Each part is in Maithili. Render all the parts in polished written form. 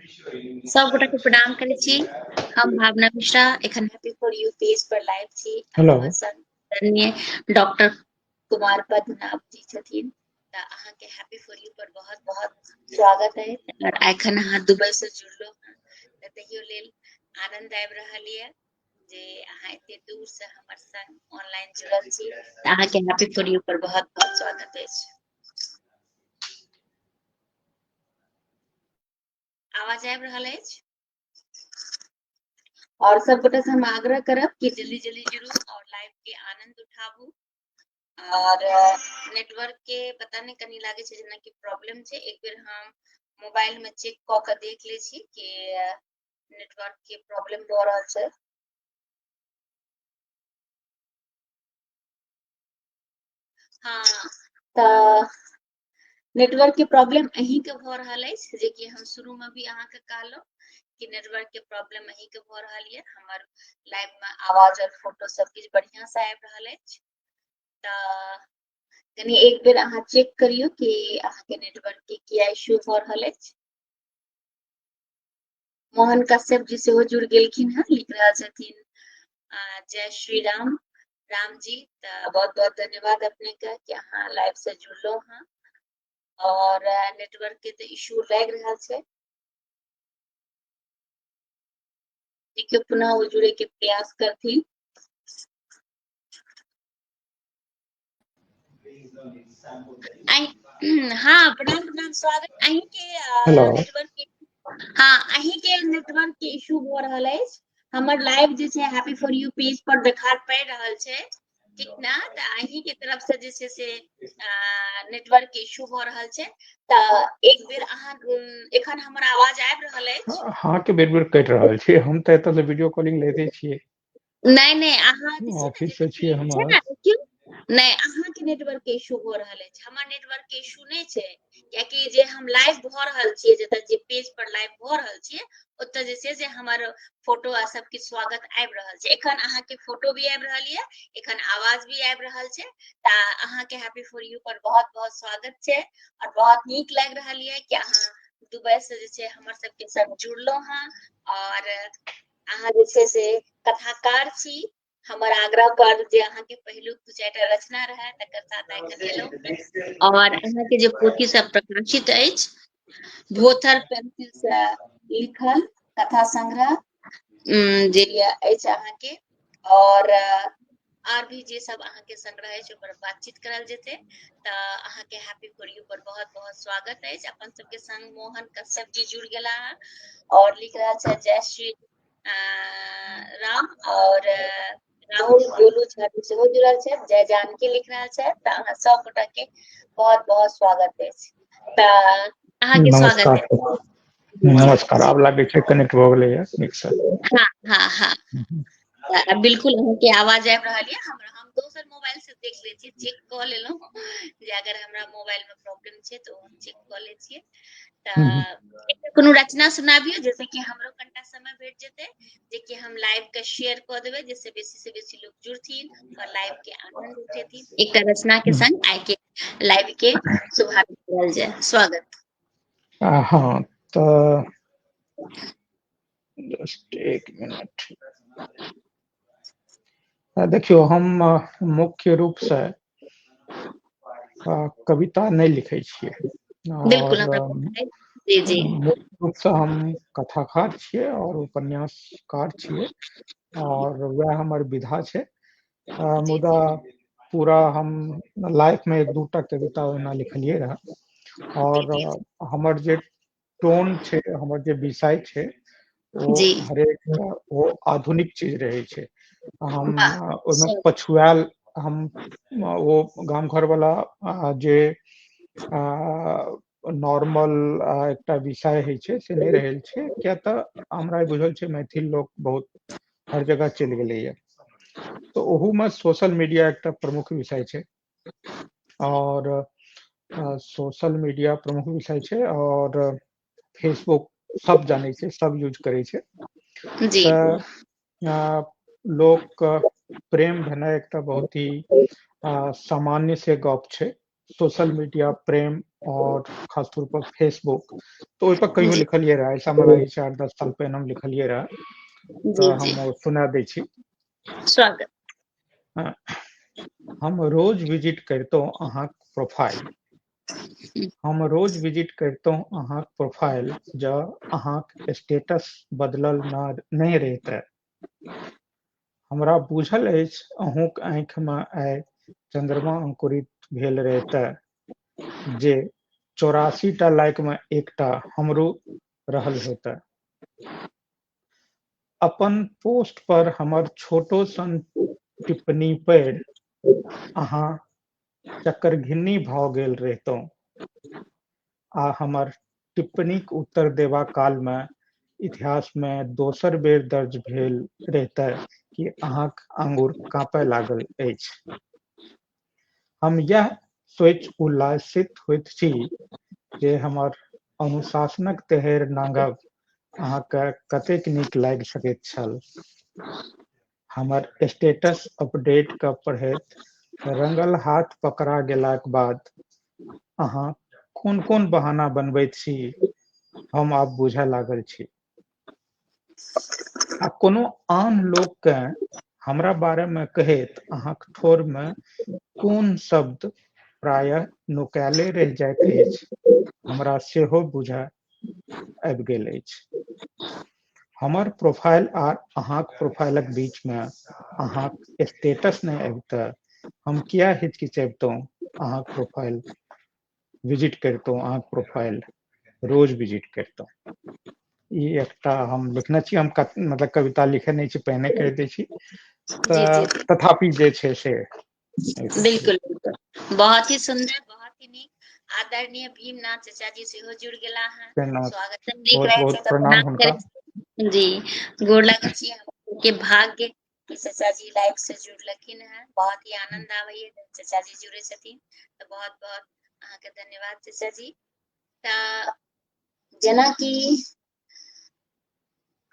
सब गोटा के प्रणाम करे छी। हम भावना मिश्रा एखन happy for U page per live छी। हेलो। हमर संग आदरणीय डॉक्टर कुमार पद्मनाभ जी छथिन। त अहाँ के हैप्पी फॉर यू पर बहुत बहुत स्वागत है। और एखन अहाँ दुबई से जुड़लो हैं त तहियो लेल आनंद आबि रहल ये जे अहाँ एते दूर से हमर संग ऑनलाइन जुड़ल छी। त अहाँ के हैप्पी फॉर यू पर बहुत बहुत स्वागत अछि। आवाज आबि रहल अछि और सब गोटे से हम आग्रह करब कि जल्दी जल्दी जुड़ू और लाइव के आनंद उठाबू। और नेटवर्क के पता नहीं कनी लागे छै जेना कि प्रॉब्लम छै। एक बेर हम मोबाइल में चेक क के देख ले छी कि नेटवर्क के प्रॉब्लम भ रहल छै। हाँ त नेटवर्क के प्रॉब्लम अहीं के भ रहल अछि जे कि हम शुरू में भी अहाँ के कहलौ कि नेटवर्क के प्रॉब्लम अहीं के भ रहल ये। हमर लाइव में आवाज और फोटो सब किछ बढ़िया से आबि रहल अछि। त कनी एक बेर अहाँ चेक करियो कि अहाँ के नेटवर्क के किया इश्यू भ रहल अछि। मोहन कश्यप जी सेहो जुड़ गेलखिन हैं, लिख रहल छथिन जय श्री राम राम जी। त बहुत बहुत धन्यवाद अपने के कि अहाँ लाइव से जुड़लो हैं। और नेटवर्क के तो इश्यू लग रहा छै। देखियो पुनः वो जुड़े के प्रयास करथिन। हाँ प्रणाम प्रणाम स्वागत अहीं के हेलो। नेटवर्क के। हाँ अहीं के नेटवर्क के इश्यू भ रहल अछि। हमर लाइव जे छै हैप्पी फॉर यू पेज पर देखा पड़ रहल छै ठीक ना। त अहीं के तरफ से जे छै से नेटवर्क के इश्यू भ रहल छै। त एक बेर अहाँ एखन हमर आवाज आबि रहल अछि। हाँ के बेर बेर कटि रहल छी। हम त एतऽ से वीडियो कॉलिंग लेते छियै। नहीं अहाँ जे छै ऑफिस से छियै ने हम। छै ने देखियो नहीं अहाँ के नेटवर्क के इश्यू भ रहल अछि। हमर नेटवर्क के इश्यू नहीं छै कियाकि जे हम लाइव भ रहल छियै जतऽ जे पेज पर लाइव भ रहल छियै ओतऽ जे छै से हमर फोटो आ सब के स्वागत आबि रहल छै। एखन अहाँ के फोटो भी आबि रहल ये, एखन आवाज भी आबि रहल छै। त अहाँ के हैप्पी फॉर यू पर बहुत बहुत स्वागत छै और बहुत नीक लागि रहल ये कि अहाँ दुबई से जे छै हमर सब के संग जुड़लो हैं। और अहाँ जे छै से कथाकार छी। हमर आग्रह पर जे अहाँ के पहिलुक दू चारिटा रचना रहे तकर साथ आइ के एलौ। और अहाँ के जे पोथी सब प्रकाशित अछि भोथर पेंसिल से लिखल कथा संग्रह जे अछि अहाँ के। और आर भी जे सब अहाँ के संग्रह अछि ओकर बातचीत करल जेतै। त अहाँ के हैप्पी फॉर यू पर बहुत बहुत स्वागत अछि। अपन सब के संग मोहन कश्यप जी जुड़ गेला हैं और लिख रहल छै जय श्री राम। और राहुल गोलू झा जी सेहो जुड़ल छै, जय जानकी लिख रहल छै। त अहाँ सब गोटा के बहुत बहुत स्वागत अछि। त अहाँ के स्वागत नमस्कार। अछि। नमस्कार। आब लागे छै कनेक्ट भ गेलै है नीक से। हाँ बिल्कुल अहाँ के आवाज आबि रहल ये। हम दोसर मोबाइल से देख ले छी, चेक क लेलौ जे अगर हमरा मोबाइल में प्रॉब्लम छै त हम चेक क ले छियै। त कोनो रचना सुनाबियौ जैसे कि हमरो कनिटा समय भेट जेतै जे कि हम लाइव के शेयर क देबै जैसे बेसी से बेसी लोग जुड़थिन और लाइव के आनंद उठेथिन। एकटा रचना के संग आइ के लाइव के शुभारंभ करल जाय। स्वागत। हाँ तो जस्ट एक मिनट। देखियो हम मुख्य रूप से कविता नहीं लिखे छियै बिल्कुल हमरा और पता है। जी मुख्य रूप से हम कथाकार छियै और उपन्यासकार छियै और वह हमर विधा छै। जी मुदा पूरा हम लाइफ में एक दूटा कविता ओना लिखलियै रहे और जी हमर जे टोन छै, हमर जे विषय छै वो जी हरेक वो आधुनिक चीज रहे छै। हम वाह ओहिमे पछुआल हम वो गाम घर वाला जे नॉर्मल एकटा विषय होइ छै से नहीं रहल छै। किया तऽ हमरा बुझल छै मैथिल लोक बहुत हर जगह चलि गेलैया। तो ओहू में सोशल मीडिया एकटा प्रमुख विषय छै और सोशल मीडिया प्रमुख विषय छै और फेसबुक सब जाने छै, सब यूज करे छै। जी त लोक प्रेम भेनाइ एकटा बहुत ही सामान्य से गप छै सोशल मीडिया प्रेम और खासतौर पर फेसबुक, तो ओहि पर कहियो जी लिखलिए रहा, ऐसा हमरा 4-10 साल पहले हम लिखलिए रहा, जी तो जी हम सुना दै छी। स्वागत। अ, हम रोज विजिट करितौं अहाँक प्रोफाइल, हम रोज विजिट करितौं अहाँक प्रोफाइल जँ अहाँक स्टेटस बदलल नहि रहितए। हमरा बुझल अछि अहूँक आँखिमे आइ चंद्रमा अंकुरित भेल रहितए जे 84टा लाइकमे एकटा हमरो रहल होइतए। अपन पोस्ट पर हमर छोटो सन टिप्पणी पढ़ि अहाँ चक्करघिन्नी भऽ गेल रहितौं आ हमर टिप्पणीक उत्तर देबा कालमे इतिहासमे दोसर बेर दर्ज भेल रहितए कि अहाँक आँगुर काँपय लागल अछि। हम यह सोचि उल्लासित होइत छी जे हमर अनुशासनक तेहर नांगब अहाँके कतेक नीक लागि सकैत छल। हमर स्टेटस अपडेटके पढ़ैत रंगल हाथ पकड़ा गेलाक बाद अहाँ कोन कोन बहाना बनबैत छी हम आब बुझऽ लागल छी। आ कोनो आन लोककेँ हमरा बारेमे कहैत अहाँक ठोरमे कोन शब्द प्रायः नुकायले रहि जाइत अछि हमरा सेहो बुझऽ आबि गेल अछि। हमर प्रोफाइल आ अहाँक प्रोफाइलक बीचमे अहाँक स्टेटस नहि अबितऽ हम किया हिचकिचैबतौं अहाँक प्रोफाइल विजिट करितौं, अहाँक प्रोफाइल रोज विजिट करितौं। ई एकटा हम लिखने छी, हम मतलब कविता लिखे नहि छी, पहिने कहि दै छी। जी जी तऽ तथापि जे छै से बिल्कुल बिल्कुल बहुत ही सुंदर, बहुत ही नीक। आदरणीय भीमनाथ चचा जी सेहो जुड़ गेला हैं, स्वागतम नीक बहुत रहै छै बहुत तऽ प्रणाम प्रणाम हुनका। करै छी। जी गोर लागै छी, के भाग्य कि चचा जी लाइव से जुड़लखिन हैं, बहुत ही आनंद आबैये जब चचा जी जुड़े छथिन तऽ बहुत बहुत अहाँके धन्यवाद चचा जी। तऽ जेना कि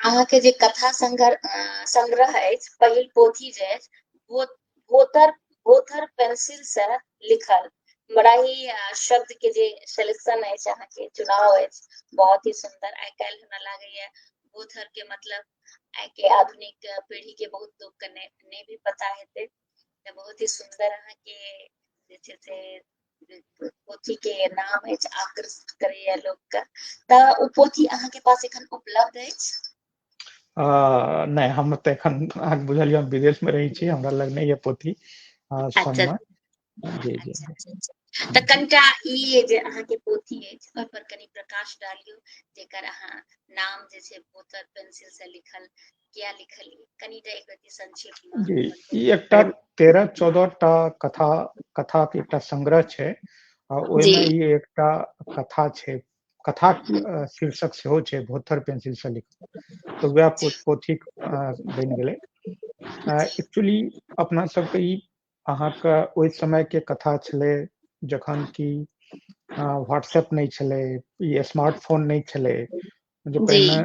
अहाँके जे कथा संग्रह अछि, पहिल पोथी जे अछि भोथर भोथर पेंसिल से लिखल, बड़ा ही शब्द के जे सिलेक्शन अछि, अहाँके चुनाव अछि बहुत ही सुंदर। आइ काल्हि हमरा लागैया भोथर के मतलब आइ के आधुनिक पीढ़ी के बहुत लोग के नहीं भी पता हेतै, तऽ बहुत ही सुंदर अहाँके जे छै से पोथी के नाम अछि, आकृष्ट करैया लोक के। तऽ ओ पोथी अहाँके पास एखन उपलब्ध अछि? नहि, हम तऽ एखन अहाँके बुझलियै हम विदेशमे रहै छी, हमरा लग नहि ये पोथी अच्छा संगमे। जी जी अच्छा जी अच्छा। तऽ कनिटा ई जे अहाँके पोथी अछि ओहि पर कनि प्रकाश डालियौ, जेकर अहाँ नाम जे छै भोथर पेंसिल से लिखल, किया लिखलियै, कनिटा एक रति संक्षेप जी, मे ई एकटा 13-14 टा कथाक एकटा संग्रह छै आ जी ओहिमे ई एकटा कथा छै, कथाक शीर्षक सेहो छै भोथर पेंसिल से लिखल, तऽ वएह पोथी बनि गेलै। जी एक्चुअली अपना सबके ई अहाँके ओहि समयके कथा छलै जखन कि व्हाट्सएप नहि छलै, ई स्मार्टफोन नहि छलै, जे जी पहिने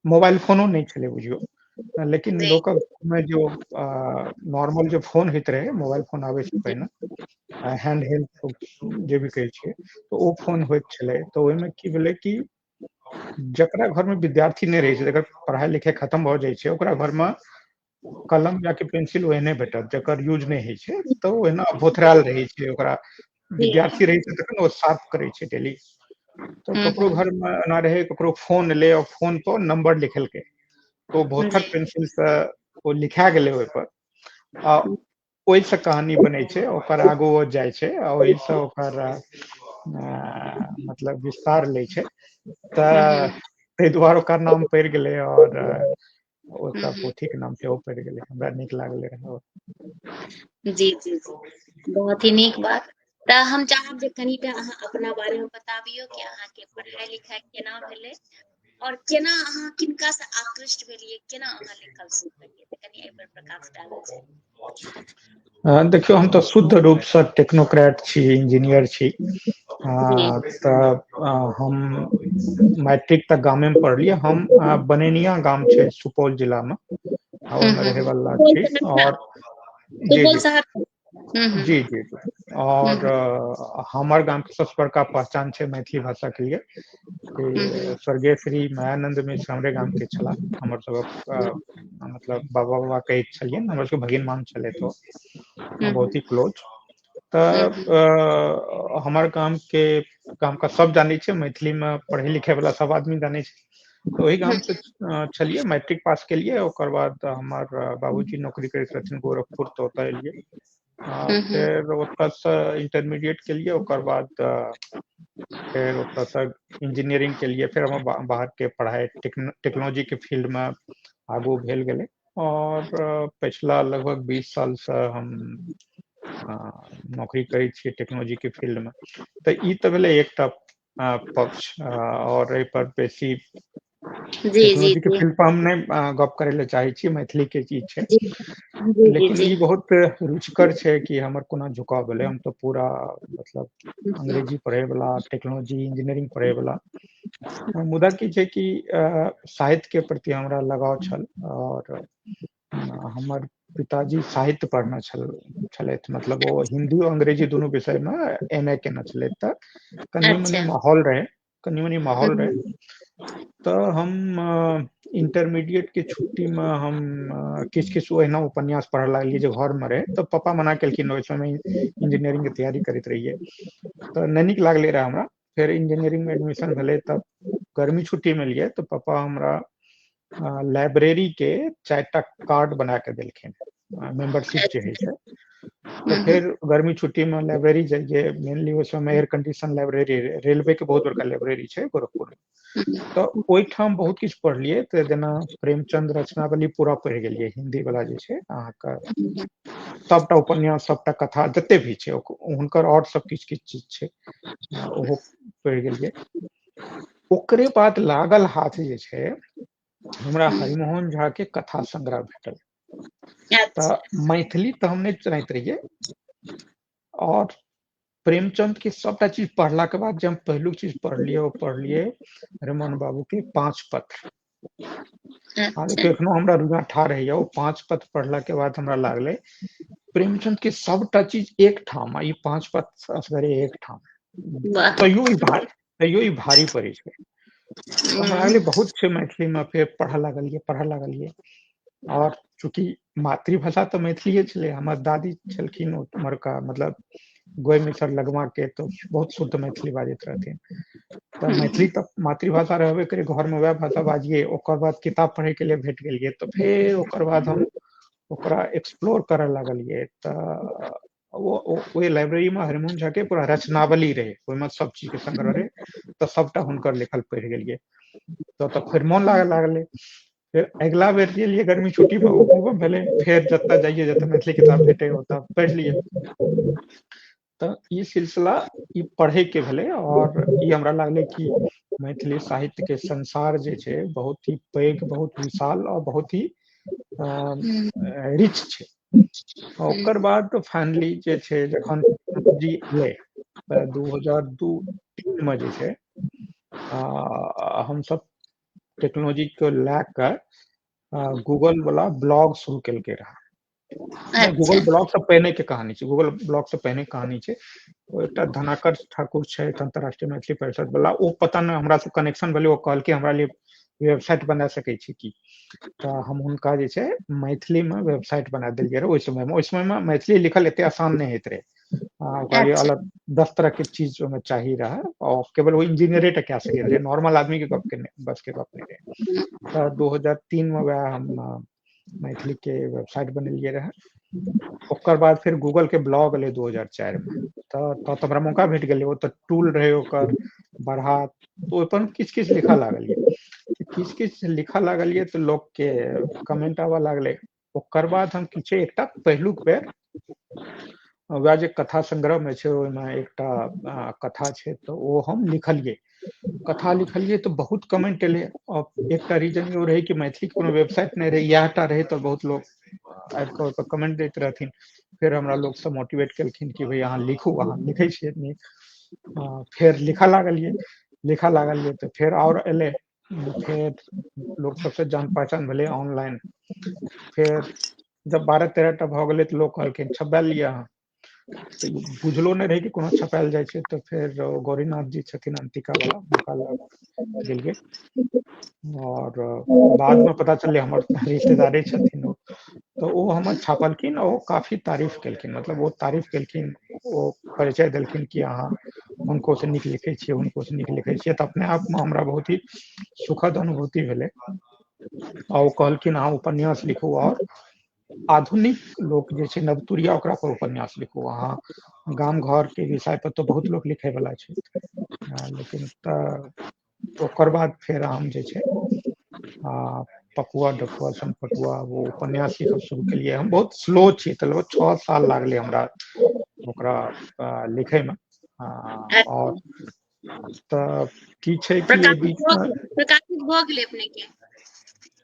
मोबाइल फोनो नहि छलै बुझियौ, लेकिन जी लोकक में जो नॉर्मल जो फोन होइत रहे, मोबाइल फोन आबै से जी पहिने हैंड हेल्ड जे भी कहै छियै, तऽ ओ फोन होइत छलै। तऽ ओहिमे की भेलै कि जकरा घरमे विद्यार्थी नहि रहै छै, जकर पढ़ाइ लिखाइ खतम भऽ जाइ छै, ओकरा घरमे कलम या कि पेंसिल ओहने भेटत जकर यूज नहि होइ छै, तऽ ओहिना भोथरायल रहै छै। ओकरा विद्यार्थी रहै छै तखन ओ साफ करै छै डेली। तऽ ककरो घरमे एना रहै, ककरो फोन एलै और फोन पर नंबर लिखेलकै, तो भोथर जी पेंसिल से ओ लिखा गेलै ओहिपर, आ ओहिसँ कहानी बनै छै, ओकर आगू ओ जाइ छै आ ओहिसँ ओकर मतलब विस्तार लै छै। तऽ ताहि दुआरे ओकर नाम पड़ि गेलै, और ओकर पोथीके नाम सेहो पड़ि गेलै, हमरा नीक लागलै रहए। जी जी जी बहुत ही नीक बात। तऽ हम चाहब जे कनिटा अहाँ अपना बारे में बताबियौ कि अहाँके पढ़ाई लिखाई केना भेलै और केना अहाँ किनका से आकृष्ट भेलियै, केना अहाँ लिखल शुरू केलियै, तऽ कनि एहि पर प्रकाश डालल जाय। देखियौ, हम तऽ शुद्ध रूपसँ टेक्नोक्रेट छी, इंजीनियर छी। जी तऽ हम मैट्रिक तक गामेमे पढ़लियै। हम बनेनिया गाम छै सुपौल जिलामे, आ ओहिमे रहै वाला सुपौल छी। सहरसा, और जी सुपौल जी सहरसा जी जी जी और हमार गाम के सबसे बड़का पहचान है मैथिली भाषा के लिए कि स्वर्गीय श्री मायानंद मिश्र हमरे गाम के छला हमर सबक मतलब बाबा बाबा कहै छलियन हमर सबके भगिन मान छले तो बहुत ही क्लोज तो हमार गाम का सब जाने छे मैथिली में पढ़े लिखे वाला सब आदमी जाने छे तो वही गाम से छलिए मैट्रिक पास के लिए ओकर बाद हमार बाबूजी नौकरी करैत रहथिन गोरखपुर तो ओतय एलिए फिर ओतय से इंटरमीडिएट के लिए ओकर बाद फिर ओतय से इंजीनियरिंग के लिए फिर हम बाहर के पढ़ाई टेक्नोलॉजी के फील्ड में आगू भेल गेले और पिछला लगभग 20 साल से हम नौकरी करै छियै टेक्नोलॉजी के फील्ड में तो ई तो भेलै एकटा पक्ष और एहि पर बेसी जी जी टेक्नोलॉजी के जी फील्ड पर हम नहीं गप करे ले चाहे छी मैथिली के चीज छै जी जी जी लेकिन जी ई बहुत रुचिकर छै कि हमर कोना झुकाव भेलै हम तो पूरा मतलब अंग्रेजी पढ़े वाला टेक्नोलॉजी इंजीनियरिंग पढ़े वाला मुदा की छै कि साहित्य के प्रति हमरा लगाव छल और हमर पिताजी साहित्य पढ़ने छलथि मतलब वो हिंदी और अंग्रेजी दोनों विषय में एमए केने छलथि तऽ कनि मनी अच्छा माहौल रहे तो हम इंटरमीडिएट के छुट्टी में हम किछ किछ ओहिना उपन्यास पढ़ लगलिए जो घर में रहे तो पापा मना केलखिन ओहि समय इंजीनियरिंग के तैयारी करैत रहिए तो नहीं नीक लागले रहे हमरा फिर इंजीनियरिंग में एडमिशन भेले तब गर्मी छुट्टी में लिए तो पापा हमरा लाइब्रेरी के 4टा कार्ड बना के देलखिन मेंबरशिप जे है छै तो फिर गर्मी छुट्टी में लाइब्रेरी जाइए मेनली उस समय एयर कंडीशन लाइब्रेरी रेलवे के बहुत बड़का लाइब्रेरी है गोरखपुर में तो ओहिठाम बहुत किछु पढ़लिए तो जेना प्रेमचंद रचनावली पूरा पढ़ि गेलिए हिंदी वाला जे छै अहाँके सबटा उपन्यास सबटा कथा जते भी छै हुनकर और सब किछु किछु चीज छै ओहो पढ़ि गेलिए ओकरे बाद लागल हाथ जे छै हमरा हरिमोहन झा के कथा संग्रह भेटल अच्छा तऽ मैथिली तऽ हम नहीं जानैत रहिए और प्रेमचंद के सबटा चीज पढ़ला के बाद जब हम पहिलुक चीज पढ़लिए रमन बाबू के 5 पत्र हाँ अच्छा देखिए एखनो हमरा रुझान ठाढ़ रहैया ओ 5 पत्र पढ़ला के बाद हमरा लागले प्रेमचंद के सबटा चीज एक ठाम ई 5 पत्र असगरे एक ठाम वाह तैयो ई भारी पड़े छै तो हमरा लागले बहुत छै मैथिली में फिर पढ़ लागलिए और चूंकि मातृभाषा तो मैथिली छलै हमर दादी छलखिन उम्हरका मतलब गोय मिसर लगमा के तो बहुत शुद्ध मैथिली बाजैत रहथिन तो मैथिली तो मातृभाषा रहबे करे घर में वह भाषा बाजिए ओकर बाद किताब पढ़े के लिए भेट गेलिए तो फिर ओकर बाद हम ओकरा एक्सप्लोर करे लागलिए तऽ ओहि लाइब्रेरी में हरिमोहन झा के पूरा रचनावली रहे ओहिमे सब चीज के संग्रह रहे तो सबटा हुनकर लिखल पढ़ि गेलिए तो फिर मोन लागे लागले फिर अगला बेर गेलिए गर्मी छुट्टी में ओहो भेले फिर जतऽ जाइए जतऽ मैथिली किताब भेटे ओतऽ पढ़ि लिए तो ई सिलसिला ई पढ़े के भेले और ई हमरा लागले कि मैथिली साहित्य के संसार जे छै बहुत ही पैघ बहुत विशाल और बहुत ही रिच छै ओकर बाद फाइनली जे छै जखन टेक्नोलॉजी एलै 2002-3 में जे छै हम सब टेक्नोलॉजी को लेकर गूगल वाला ब्लॉग शुरू केलकै रहा अच्छा गूगल ब्लॉग से पहिने के कहानी छै गूगल ब्लॉग से पहिने कहानी छै एकटा धनाकर ठाकुर छै अंतरराष्ट्रीय मैथिली परिषद वाला ओ पता नहीं हमरा से कनेक्शन भेलै ओ कहलकै हमरा लिए वेबसाइट बना सकै छी की तऽ हम हुनका जे छै मैथिली में वेबसाइट बना देलिए रहे ओहि समय में मैथिली लिखल एते आसान नहीं होइत रहे ओकरा लिए अच्छा अलग 10 तरह के चीज में चाहिए रहा और केवल वो इंजीनियरे टा कए सकै रहे नॉर्मल आदमी के बस के गप नहीं रहे तऽ 2003 में वह हम मैथिली के वेबसाइट बनेलिए रहे ओकर बाद फिर गूगल के ब्लॉग एलै 2004 में तऽ हमरा मौका भेट गेलै ओ तऽ टूल रहे ओकर बढ़ा तो ओहिपर किछु किछु लिखऽ लागलिए किछु किछु लिखऽ लागलिए तऽ लोग के कमेंट आबऽ लागले ओकर बाद हम किछु एकटा पहिलुक बेर वएह जे कथा संग्रह में छै ओहिमे एकटा कथा छै तऽ ओ हम लिखलिए कथा लिखलिए तो बहुत कमेंट एलै और एकटा रीजन इहो रहे कि मैथिली के कोनो वेबसाइट नहीं रहे इएहटा रहे तो बहुत लोग आबि कऽ ओहिपर कमेंट दैत रहथिन फिर हमरा लोग सब मोटिवेट केलखिन कि भाई अहाँ लिखू अहाँ लिखै छियै नीक फिर लिखऽ लागलिए तऽ फिर और एलै फिर लोग सबसे जान पहचान भेलै ऑनलाइन फिर जब 12-13 टा भऽ गेलै तऽ लोग कहलखिन छपबा लिअ अहाँ तऽ ई बुझलो नहि रहै कि कोनो छपायल जाइ छै। तऽ फेर गौरीनाथ जी छथिन अंतिका वाला, हुनका लग गेल गेल और बाद में पता चललै हमर रिश्तेदारे छथिन ओ। तो वो हमर छापलखिन, ओ काफी तारीफ केलखिन, मतलब वो तारीफ केलखिन, वो परिचय देलखिन कि अहाँ हुनको से नीक लिखै छियै, हुनको से नीक लिखै छियै। तऽ अपने आप में हमरा बहुत ही सुखद अनुभूति भेलै। आ वो कहलखिन अहाँ उपन्यास लिखू और आधुनिक लोक जे छै नवतुरिया, ओकरा पर उपन्यास लिखू। अहाँ गाम घर के विषय पर तो बहुत लोग लिखे वाला छै, लेकिन ओकर बाद फेर हम जे छै पकुआ डकुआ सन पटुआ वो उपन्यास लिखब शुरू केलिए। हम बहुत स्लो छी, तऽ लगभग 6 साल लागले हमरा ओकरा लिखे में। और तऽ की छै कि एहि बीच में प्रकाशित भऽ गेलै अपने के?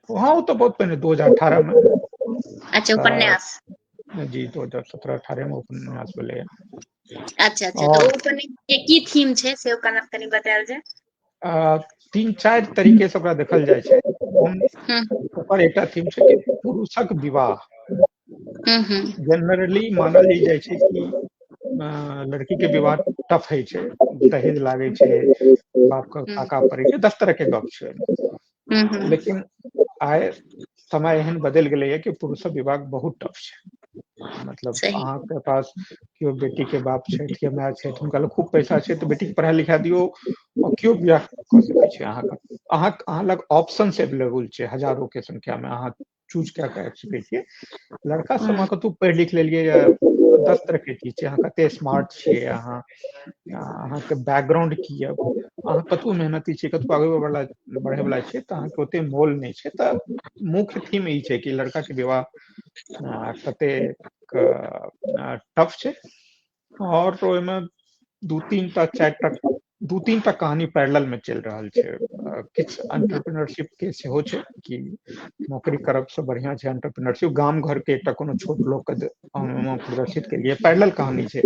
हाँ, वो तो बहुत पहले 2018 में। अच्छा, उपन्यास। जी 2017-18 में उपन्यास भेलै। अच्छा अच्छा, तो उपन्यास के की थीम छै से ओकरा कनी बतायल जाय। 3-4 तरीके से ओकरा देखल जाइ छै। ओकर एकटा थीम छै कि पुरुषक विवाह। जनरली मानल ई जाइ छै कि लड़की के विवाह टफ है छै, दहेज लागे छै, बाप का ताका पड़े छै, 10 तरह के गप छै। लेकिन आइ समय एहन बदलि गेलै कि पुरुषक विवाह बहुत टफ छै। मतलब सही। अहाँ के पास केओ बेटी के बाप छथि के माय छथि, हुनका लग खूब पैसा छै, तऽ बेटी के पढ़ा लिखा दियौ और केओ बियाह कऽ सकै छै। अहाँ लग ऑप्शंस अवेलेबल छै, हजारों के संख्या में, अहाँ चूज कए कऽ आबि सकै छियै। लड़का सब में कतौ पढ़ि लिख लेलियै, या 10 तरह के चीज छै, अहाँ कते स्मार्ट छियै, अहाँके बैकग्राउंड की यऽ, अहाँ कतबो मेहनती छियै, कतबो आगे बढ़े वाला छियै, तऽ अहाँके ओते मोल नहि छै। तऽ मुख्य थीम ई छै कि लड़का के विवाह कतेक टफ छै। और ओहिमे 2-3टा कहानी पैरेलल में चलि रहल छै। किछु एंटरप्रेन्योरशिप के सेहो छै कि नौकरी करब से बढ़िया छै एंटरप्रेन्योरशिप। गाम घर के एकटा कोनो छोट लोक के प्रदर्शित के लिए पैरेलल कहानी छै,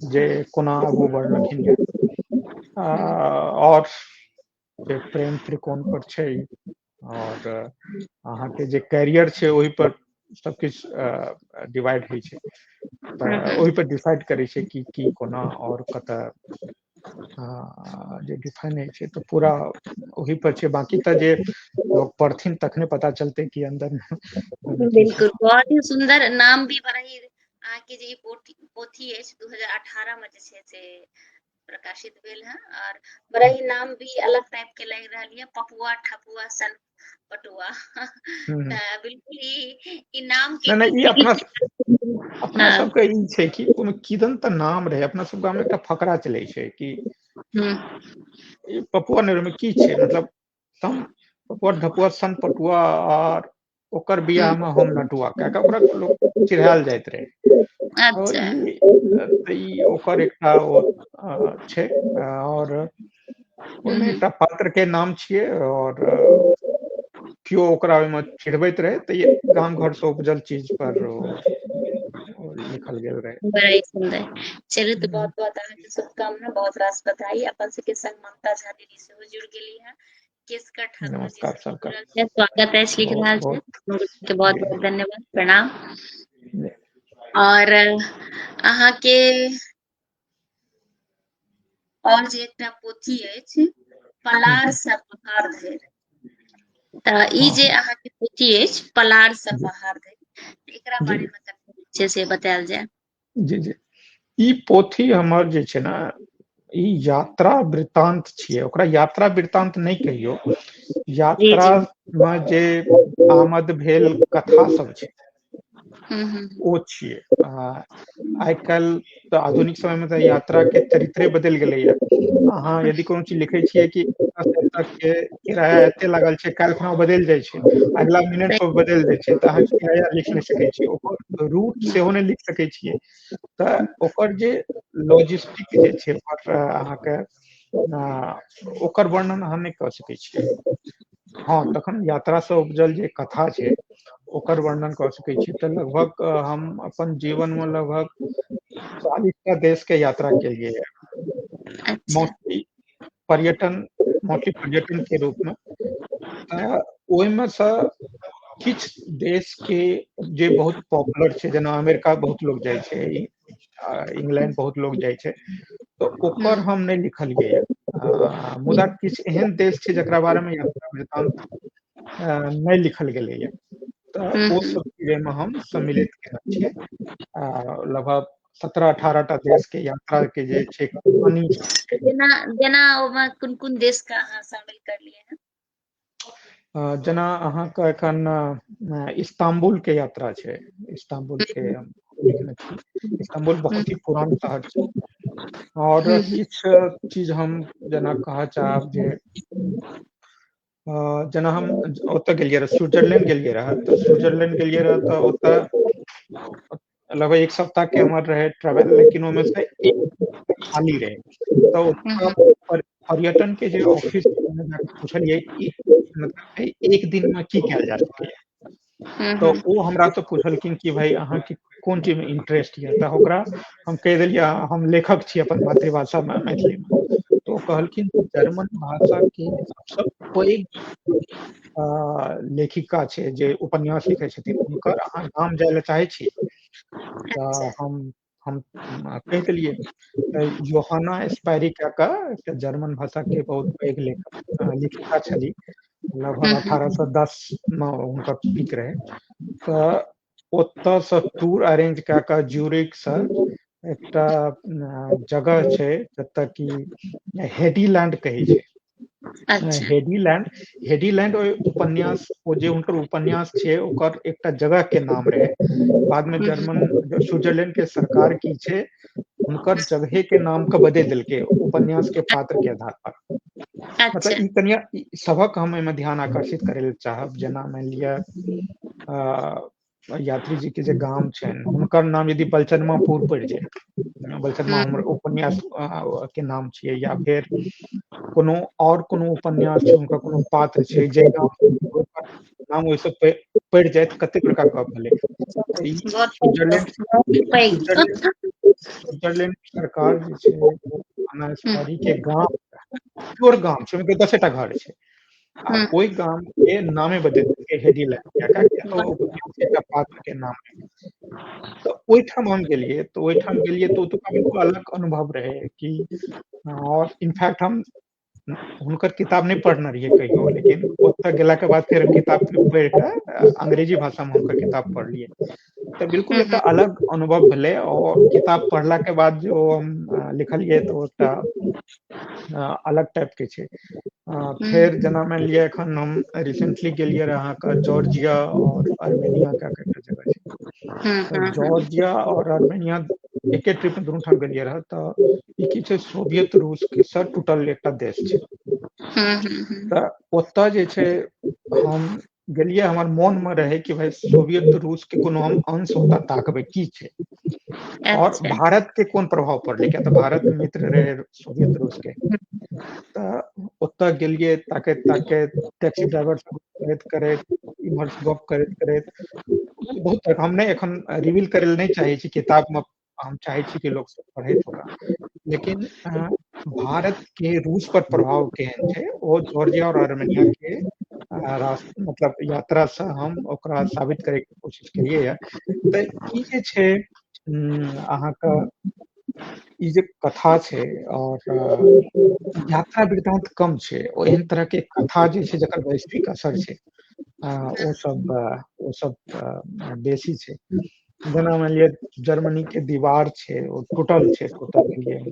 जे कोना आगू बढ़लखिन यऽ। और जे प्रेम त्रिकोण पर छै, और अहाँके जे कैरियर छै ओहि पर सबकिछु डिवाइड होइ छै। तऽ ओहि पर डिसाइड करै छै कि की कोना और कतऽ जे डिफाइन होइ छै। तऽ पूरा ओहि पर छै। बाकी तऽ जे लोग पढ़थिन तखने पता चलतै कि अंदर में की छै। बिल्कुल, बहुत ही सुंदर नाम भी बड़ा ही अहाँके जे पोथी अछि 2018 में जे छै से प्रकाशित भेल है, और बड़ा ही नाम भी अलग टाइप के लग रहा है, पपुआ ठपुआ सन पटुआ। बिल्कुल ई नाम के नहीं, ई अपना हाँ। सबके ई छै कि ओहिमे किदन तऽ नाम रहे। अपना सब गाम में एकटा फकरा चलै छै कि पपुआ में की छै, मतलब पपुआ ढपुआ सन पटुआ, और ओकर बियाह में हम नटुआ, कए कऽ ओकरा लोग चिढ़ायल जाइत रहे। अच्छा। ई ओकर एकटा ओ छै। और ओहिमे एकटा पात्र के नाम छियै, और केओ ओकरा ओहिमे चिढ़बैत रहे, तऽ ये गाम घर से उपजल चीज पर लिखल गेल रहे। बड़ा ही सुंदर। चलू तो बहुत बहुत अहाँके शुभकामना, बहुत रास बधाई। अपन सबके संग ममता झा दीदी सेहो जुड़ गेली है, केसकर ठाकुर जी नमस्कार सेहो सबका। जुड़ल छै, स्वागत अछि लिख बहुत रहल छै। बहुत के बहुत जी बहुत धन्यवाद, प्रणाम। जी। और अहाँके और जे एकटा पोथी अछि पलार सँ पहाड़ धरि, तऽ ई हाँ जे हाँ अहाँके पोथी अछि पलार सँ जी पहाड़ धरि, एकरा जी बारे में कनी छै से बतायल जाय। जी जी। ई पोथी हमर जे छै ने, ई यात्रा वृतांत छियै। ओकरा यात्रा वृतांत नहि कहियौ, जी यात्रा जी। में जे आमद भेल कथा सब छै ओ छियै। आइ काल्हि तऽ आधुनिक समय में तऽ यात्रा के चरित्रे बदलि गेलैया। अहाँ यदि कोनो चीज लिखै छियै कि एतऽ तक के किराया एते लागल छै, काल्हि खुना बदलि जाइ छै, अगला मिनट पर बदलि जाइ छै, तऽ अहाँ किराया लिख नहि सकै छियै, ओकर रूट सेहो नहि लिख सकै छियै। तऽ ओकर जे लॉजिस्टिक जे छै ओकर अहाँके ओकर वर्णन अहाँ नहि कऽ सकै छियै। हाँ, तखन यात्रा से उपजल जे कथा छै ओकर वर्णन कऽ सकै छी। तऽ लगभग हम अपन जीवन में लगभग 40टा देश के यात्रा केलियै है, अच्छा। मोस्टली पर्यटन के रूप में। ओहिमे सँ किछु देश के जे बहुत पॉपुलर छै, जेना अमेरिका बहुत लोग जाइ छै, इंग्लैंड बहुत लोग जाइ छै, तो ओकर हम नहीं लिखलियै ये। मुदा किछु एहन देश छै जकरा बारे में यात्रा वृतांत नहीं लिखल गेलै ये, तऽ ओ सब चीज में हम सम्मिलित केने छियै। लगभग 17-18 टा देश के यात्रा के जे छै कहानी छै। जेना जेना ओमे कोन कोन देश का अहाँ शामिल करलियै हैं? जेना अहाँके एखन इस्तांबुल के यात्रा छै, इस्तांबुल के हम लिखने छी। इस्तांबुल बहुत ही पुरान शहर छै, और किछु चीज हम जेना कहऽ चाहब जे जेना हम ओतऽ गेलियै रह, स्विट्जरलैंड गेलियै रह, तऽ स्विट्जरलैंड गेलियै रह तऽ ओतऽ लगभग 1 सप्ताह के हमर रहे ट्रैवल, लेकिन ओहिमे से एक खाली रहे। तो ओतऽ पर्यटन के जे ऑफिस में जाके पूछलियै कि मतलब एक दिन में की कयल जा सकैए, तो ओ हमरा से पूछलखिन कि भाई अहाँ के कोन चीज में इंटरेस्ट ये, तऽ ओकरा हम कह देलियै हम लेखक छी अपन मातृभाषा में, मैथिली में। तो कहलखिन जर्मन भाषा के सबसँ पैघ लेखिका छै जे उपन्यास लिखै छथिन, हुनकर अहाँ नाम जाय लए चाहै छी? तऽ हम कहि देलियै। तऽ योहाना स्पैरी कए कऽ एकटा जर्मन भाषा के बहुत पैघ लेखिका छली, लगभग 1810 में हुनकर पीक रहे। तऽ ओतऽ से टूर अरेंज कए कऽ ज्यूरिख से एकटा जगह छै जतऽ कि हेडीलैंड कहै छै। अच्छा। हेडीलैंड ओहि उपन्यास, ओ जे हुनकर उपन्यास छै ओकर एकटा जगह के नाम रहे। बाद में स्विट्जरलैंड के सरकार की छै, हुनकर जगहे के नाम के बदलि देलकै उपन्यास के पात्र के आधार पर। अच्छा। मतलब ई कनिया सबक हम एहिमे ध्यान आकर्षित करै लए चाहब। जेना मानि लिअ यात्री जी के जे गाम छनि, हुनकर नाम यदि बलचनमापुर पड़ि जाय, बलचनमा हमर उपन्यास के नाम छियै, या फिर कोनो और कोनो उपन्यास छै, हुनकर कोनो पात्र छै जे नाम ओहिसँ पड़ि जाय, तऽ कते बड़का गप भेलै। ई स्विट्जरलैंड सरकार जे छै योहाना स्पैरी के गाम, प्योर गाम छै, ओहिमे 10टा घर छै, आ ओहि गाम के नामे बदलि देलकै हेडीलैंड कए कऽ, ओ उपन्यास के पात्र के नाम है। तऽ ओहिठाम हम गेलियै, तऽ ओतुका बिल्कुल अलग अनुभव रहे कि, और इनफैक्ट हम हुनकर किताब नहीं पढ़ने रहियै कहियो, लेकिन ओतऽ गेलाके बाद फेर किताब पढ़ि कऽ अंग्रेजी भाषा में हुनकर किताब पढ़लियै। तऽ बिल्कुल एकटा अलग अनुभव भेलै, और किताब पढ़ला के बाद जो हम लिखलियै तऽ ओ एकटा अलग टाइप के छै। फेर जेना मानि लिअ एखन हम रिसेंटली गेलियै रह अहाँके जॉर्जिया और आर्मेनिया कए कऽ एकटा जगह छै, तऽ जॉर्जिया और आर्मेनिया एके ट्रिप में दुनू ठाम गेलियै रह। तऽ ई की छै, सोवियत रूस के सँ टूटल एकटा देश छै। तऽ ओतऽ जे छै हम गेलियै, हमर मोन में रहे कि भाई सोवियत रूस के कोनो हम अंश ओतऽ ताकबै की छै, और अच्छा। भारत के कोन प्रभाव पड़लै, किया तऽ भारत मित्र रहे सोवियत रूस के। तऽ ओतऽ गेलियै, ताकैत ताकैत टैक्सी ड्राइवर से करैत करैत, इम्हर से गप करैत करैत, बहुत तरह हम नहीं एखन रिवील करै लए नहीं चाहै छी, किताब में हम चाहै छी कि लोग सब पढ़ैत ओकरा, लेकिन भारत के रूस पर प्रभाव केहन छै ओ जॉर्जिया और आर्मेनिया के मतलब यात्रा से हम ओकरा साबित करे के कोशिश केलियै ये। तऽ ई जे छै अहाँके ई जे कथा छै, और यात्रा वृतांत कम छै, ओ एहन तरह के कथा जे छै जकर वैश्विक असर छै, ओ सब बेसी छै। जेना मानि लिअ जर्मनी के दीवार छै, ओ टूटल छै, ओतऽ गेलियै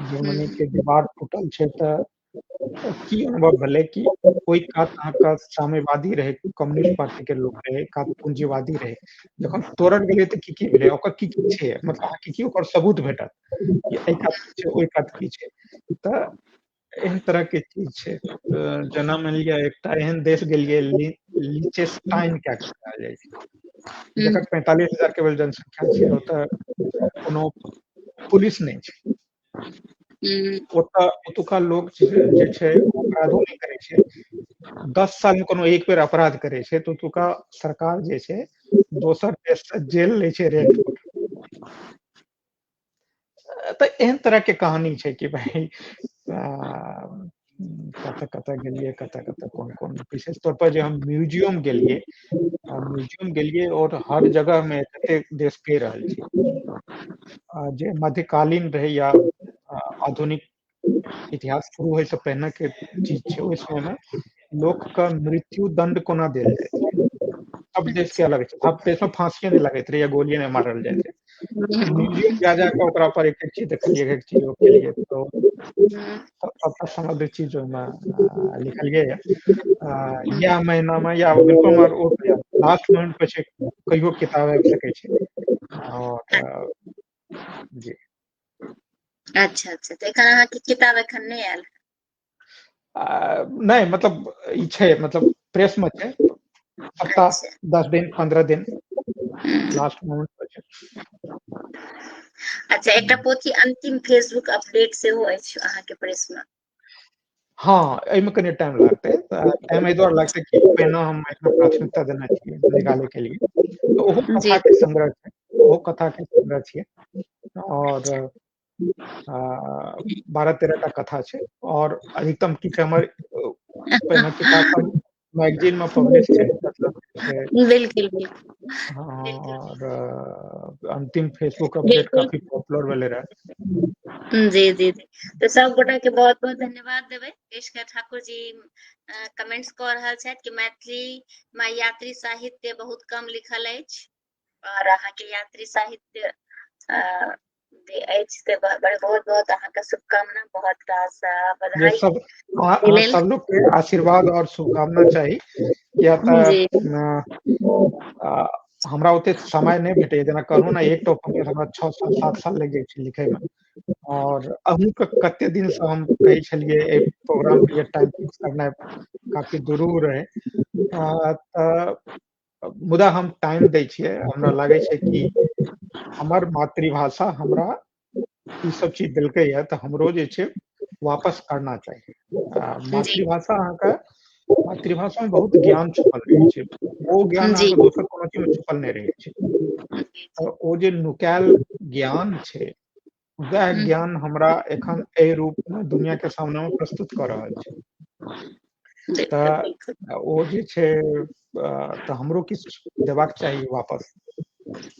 जर्मनी के दीवार टूटल छै, तऽ की अनुभव भेलै कि ओहि कात अहाँके साम्यवादी रहे, कम्युनिस्ट पार्टी के लोग रहे, एक कात पूंजीवादी रहे। जखन तोड़ल गेलै तऽ की भेलै, ओकर की छै, मतलब अहाँके की ओकर सबूत भेटत कि एहि कात की छै, ओहि कात की छै। तऽ एहन तरह के चीज छै। जेना मानि लिअ एकटा एहन देश गेलियै, लिचेस्टाइन कए कऽ कहल जाइ छै, जकर 45,000 केवल जनसंख्या छै। ओतऽ कोनो पुलिस नहीं छै, ओतऽ ओतुका लोग जे छै अपराधो नहीं करै छै। 10 साल में कोनो एक बेर अपराध करे छै तऽ ओतुका सरकार जे छै दोसर देश से जेल लै छै रेंट पर। तऽ एहन तरह के कहानी छै कि भाई कतऽ कतऽ गेलियै, कतऽ कतऽ कोन कोन, विशेष तौर पर जे हम म्यूजियम गेलियै और हर जगह में एते देश कहि रहल छी, जे मध्यकालीन रहे या आधुनिक इतिहास शुरू होय से पहिने के चीज छै। ओहि समय में लोक के मृत्यु दंड कोना देल जाय छै, सब देश के अलग छै। सब देश में फांसिये नहीं लगैत रहे या गोलिये नहीं मारल जाय छै। म्यूजियम जा जा के ओकरा पर एक चीज देखलियै, एक चीज केलियै, तो सबटा समग्र चीज ओहिमे लिखलियै है। या महीना में या बिल्कुल हमार ओ लास्ट मोमेंट पे छै, कहियो किताब आबि सकै छै। और जी अच्छा अच्छा, तो एखन अहाँके किताब एखन नहीं आयल? नहीं मतलब ई छै, मतलब प्रेस में छै, सप्ताह अच्छा 10 दिन 15 दिन हम्म, लास्ट मोमेंट पे छै। अच्छा, एकटा पोथी अंतिम फेसबुक अपडेट सेहो अछि अहाँके प्रेस में? हाँ, एहिमे कनि टाइम लागतै। टाइम एहि दुआरे लागतै कि पहिने हम एकरा प्राथमिकता देने छियै निकालै के लिए। तो ओहो जी कथा के संग्रह छै, ओहो कथा के संग्रह छियै। और अच्छा 12-13 टा कथा छै। और अधिकतम की छै, हमर पहिने किताब सब मैगजीन में पब्लिश छै, मतलब छै। बिल्कुल बिल्कुल बिल्कुल और अंतिम फेसबुक अपडेट बिल्कुल काफी पॉपुलर भेले रहे। जी जी जी, तो सब गोटा के बहुत बहुत धन्यवाद देबै। केशकर ठाकुर जी कमेंट्स कऽ रहल छथि कि मैथिली में यात्री साहित्य बहुत कम लिखल अछि, और अहाँके यात्री साहित्य जे अछि से बहुत बहुत अहाँके शुभकामना, बहुत रास जे बधाई सब एहि अहाँ लेल। सब लोग के आशीर्वाद और शुभकामना चाही, या जी हमरा ओते समय नहीं भेटैया। जेना कहलहुँ ने, एकटा उपन्यास हमरा 6 साल 7 साल लागि जाइ छै लिखै में। और अहूँ के कते दिन से हम कहै छलियै एहि प्रोग्राम के लिए टाइम फिक्स करनाइ काफी दुरूह रहे। मुदा हम टाइम दै छियै। हमरा लागै छै कि हमर मातृभाषा हमरा ई सब चीज देलकै है, तो हमरो जे छै वापस करना चाही। जी मातृभाषा अहाँके मातृभाषा में बहुत ज्ञान छुपल रहै छै। ओ ज्ञान जी अहाँके दोसर कोनो चीज में छुपल नहीं रहै छै। और ओ जे नुकायल ज्ञान छै, वह ज्ञान हमरा एखन एहि रूप में दुनिया के सामने में प्रस्तुत कऽ रहल छै। बिल्कुल तऽ बिल्कुल ओ जे छै, तऽ हमरो किछु देबाक चाही वापस।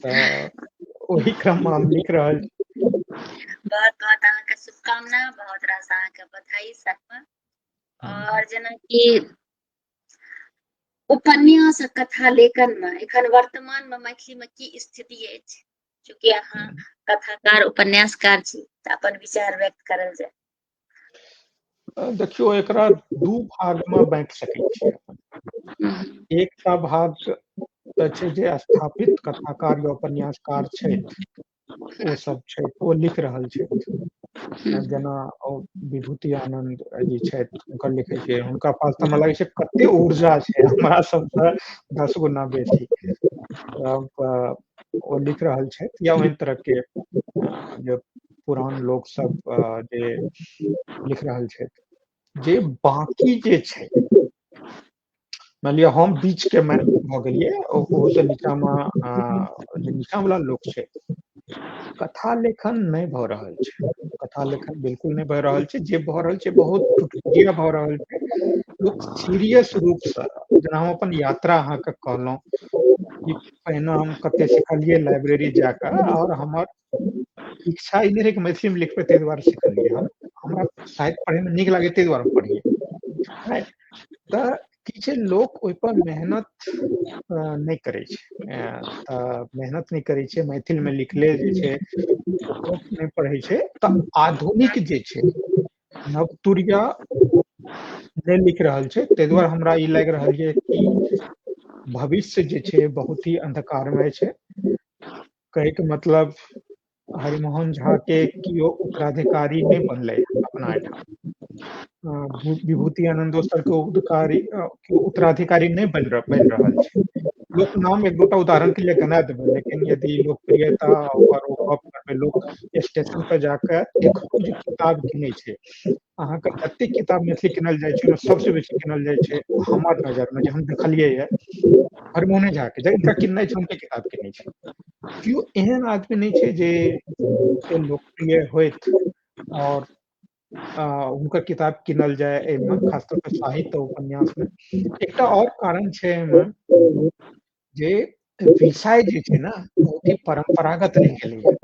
तऽ ओही क्रम में हम लिख रहल छी। बहुत बहुत अहाँके शुभकामना, बहुत रास अहाँके बधाई साथमे। और जेनाकि उपन्यास आ कथा लेखन में एखन वर्तमान में मैथिली में की स्थिति अछि? चूँकि अहाँ कथाकार उपन्यासकार छी, तऽ अपन विचार व्यक्त करल जाय। देखियौ, एकरा दू भाग में बाँटि सकै छियै अपन। एकटा भाग तऽ छै जे स्थापित कथाकार या उपन्यासकार छथि, ओ सब छथि, ओ लिख रहल छथि। जेना ओ विभूति आनंद जी छथि, हुनकर लिखै छियै। हुनका पास तऽ हमरा लागै छै कते ऊर्जा छै, हमरा सबसँ 10 गुना बेसी। ओ लिख रहल छथि, या ओहन तरह के जे पुरान लोक सब जे लिख रहल छथि। जे बाकी जे छै, मान लिअ हम बीच के में भऽ गेलियै, ओहो से नीचा में जे नीचा वाला लोक छै, कथा लेखन नहीं भऽ रहल छै। कथा लेखन बिल्कुल नहीं भऽ रहल छै। जे भऽ रहल छै बहुत टुटपुटिया भऽ रहल छै। लोक सीरियस रूप से, जेना हम अपन यात्रा अहाँके कहलहुँ कि पहिने हम कते सिखलियै लाइब्रेरी जाके, और हमर इच्छा ई नहीं रहे कि मैथिली में लिखबै, ताहि दुआरे सिखलियै हम। हमरा साहित्य पढ़े में नीक लागै, ताहि दुआरे हम पढ़ियै। राइट। तऽ की छै, लोक ओहि पर मेहनत नहीं करै छै। मेहनत नहीं करै छै, मैथिल में लिखले जे छै ओकरो नहीं पढ़ै छै। तऽ आधुनिक जे छै, नवतुरिया नहीं लिख रहल छै। ताहि दुआरे हमरा ई लागि रहल ये कि भविष्य जे छै बहुत ही अंधकारमय छै। कहै के मतलब, हरिमोहन झा के केओ उत्तराधिकारी नहीं बनलै अपना एहिठाम। विभूति आनंदो सर के उत्तराधिकारी नहीं बनि रहल छै। लोक नाम एक दूटा उदाहरण के लिए गना देबै, लेकिन यदि लोकप्रियता और ओ गप करबै, लोक स्टेशन पर जाके एखनो जे किताब किनै छै, अहाँके जतेक किताब मैथिली किनल जाइ छै, ओहिमे सबसे बेसी किनल जाइ छै हमर नजर में, जे हम देखलियै ये, हरमोहने झा के। जिनका किननाइ छै हुनके किताब किनै छै। केओ एहन आदमी नहीं छै जे ओते लोकप्रिय होइत और हुनकर किताब किनल जाय एहिमे, खास तौर पर साहित्य उपन्यास में। एकटा और कारण छै एहिमे, जे विषय जे छै ने बहुत ही परंपरागत रहि गेलैए।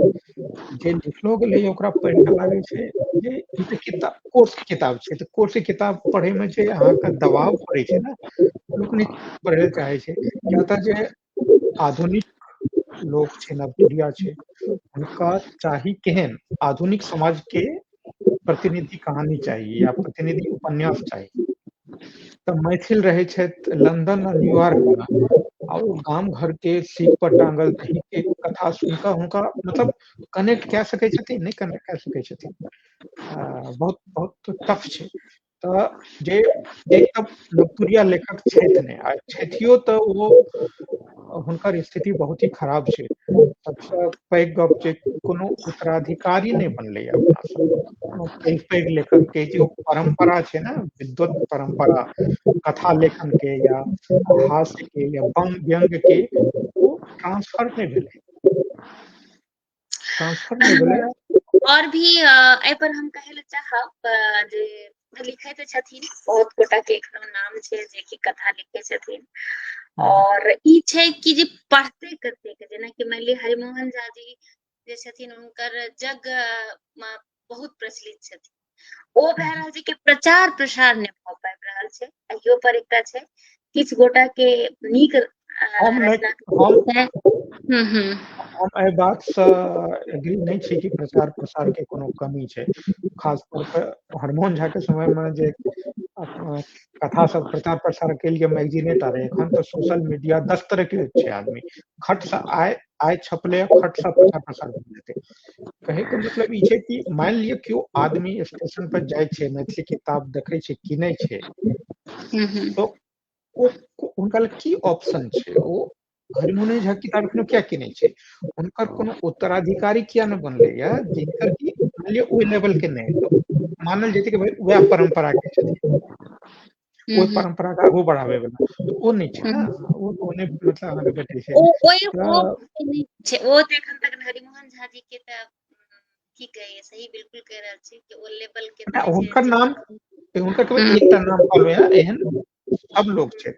जे लिखलो गेलै ओकरा पढ़ि कऽ लागै छै जे ई तऽ किताब कोर्स के किताब छै, तऽ कोर्स के किताब पढ़ैमे जे अहाँके दबाव पड़ै छै ने, लोक नहि पढ़ै लए चाहै छै। किया तऽ जे आधुनिक लोक छै, नवतुरिया छै, हुनका चाही केहन आधुनिक समाज के प्रतिनिधि कहानी चाही या प्रतिनिधि उपन्यास चाही। तऽ मैथिल रहै छथि लंदन आ न्यूयॉर्क में, आ ओ गाम घर के सीख पर टांगल दही के कथा सुन कऽ हुनका मतलब कनेक्ट कए सकै छथिन, नहि कनेक्ट कए सकै छथिन। बहुत बहुत टफ छै। तऽ जे एक तऽ नवतुरिया लेखक छथि ने, आ छथियो तऽ ओ हुनकर स्थिति बहुत ही खराब छै। सबसँ पैघ गप जे कोनो उत्तराधिकारी नहि बनलै अपना सब। कोनो पैघ पैघ लेखक के जे परंपरा छै ने, विद्वत परंपरा, कथा लेखन के या हास्य के या व्यंग के, वो ट्रांसफर नहीं भेलै, ट्रांसफर नहीं भेलै। और भी एहि पर हम कहै लए चाहब जे लिखै तऽ छथिन, बहुत गोटा के एखनो नाम छै जे कि कथा लिखै छथिन। और ई छै कि जे पढ़ते कतेक, जेनाकि मानि लिअ हरिमोहन झा जी जे छथिन हुनकर जग बहुत प्रचलित छथिन। ओ भए रहल छै कि प्रचार प्रसार नहि भऽ पाबि रहल छै। अहियो पर एकटा छै, किछु गोटा के नीक हम रचना नहीं हम्म हम एहि बातसँ एग्री नहि छी कि प्रचार प्रसार के कोनो कमी छै। खास तौर पर हरिमोहन झा के समय में जे कथा सब प्रचार प्रसार के लिए मैगजीने टा रहे, एखन तो सोशल मीडिया 10 तरह के छै आदमी। खट से आय छपले, खट से प्रचार प्रसार भऽ जेतै। कहे के मतलब ई छै कि मान लिअ केओ आदमी स्टेशन पर जाइ छै, मैथिली किताब देखै छै, किनै छै, तो ओ उनका लग की ऑप्शन छै, ओ हरिमोहन झा किताब एखनो किया किनै छै? हुनकर कोनो उत्तराधिकारी किया नहि बनलै या जिनकर कि मान लिअ ओहि लेवल के नहि, तो मानल जेतै कि भाई वएह परंपरा के छथिन, ओहि परंपरा के आगू बढ़ाबै वाला, तो ओ नहि छै ने, ओ नहि मतलब अहाँके भेटै छै। ओ तऽ एखन तक हरिमोहन झा जी के तऽ की कहिए, सही बिल्कुल कह रहल छी कि ओ लेवल के तऽ नहि हुनकर छै। नाम हुनकर केवल एकटा नाम कहलहुँ हैं, एहन सब लोग छै।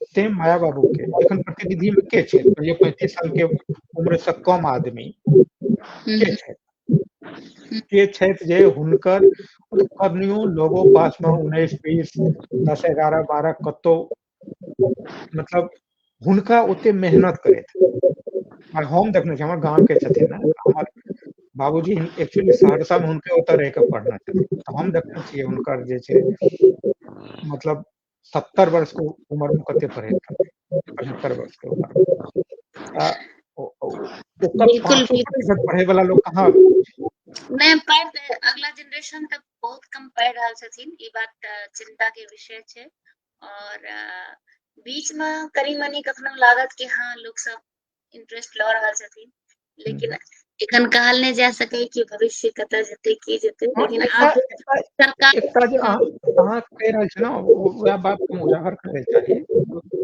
सेम माया बाबू के एखन प्रतिनिधि में के छै? 35 साल के उम्र से कम आदमी के छै? के छथि जे हुनकर कनियो लोगो पास में 19, 20, 10, 11, 12 कतौ मतलब हुनका ओते मेहनत करैत। और हम देखने छी, हमर गांव के छथिन ने, हमर बाबूजी एक्चुअली सहरसा में हुनके ओतऽ रह के पढ़ने छथिन, तो हम देखने छियै हुनकर जे छै मतलब 70 वर्ष के उम्र में कते पढ़ैत रहथिन, 75 वर्ष के उम्र में। ओकर बिल्कुल 5% पढ़े वाला लोग कहाँ? नहीं पढ़, अगला जनरेशन तक बहुत कम पढ़ रहल छथिन, ई बात चिंता के विषय छै। और बीच में कनी मनी कखनो लागत कि हाँ लोग सब इंटरेस्ट लऽ रहल छथिन, लेकिन एखन कहल नहीं जा सकै कि भविष्य कतऽ जेतै, की जेतै, लेकिन आब सरकार एकटा जे अहाँ कहि रहल छी ने, वएह बात हम उजागर करय चाही।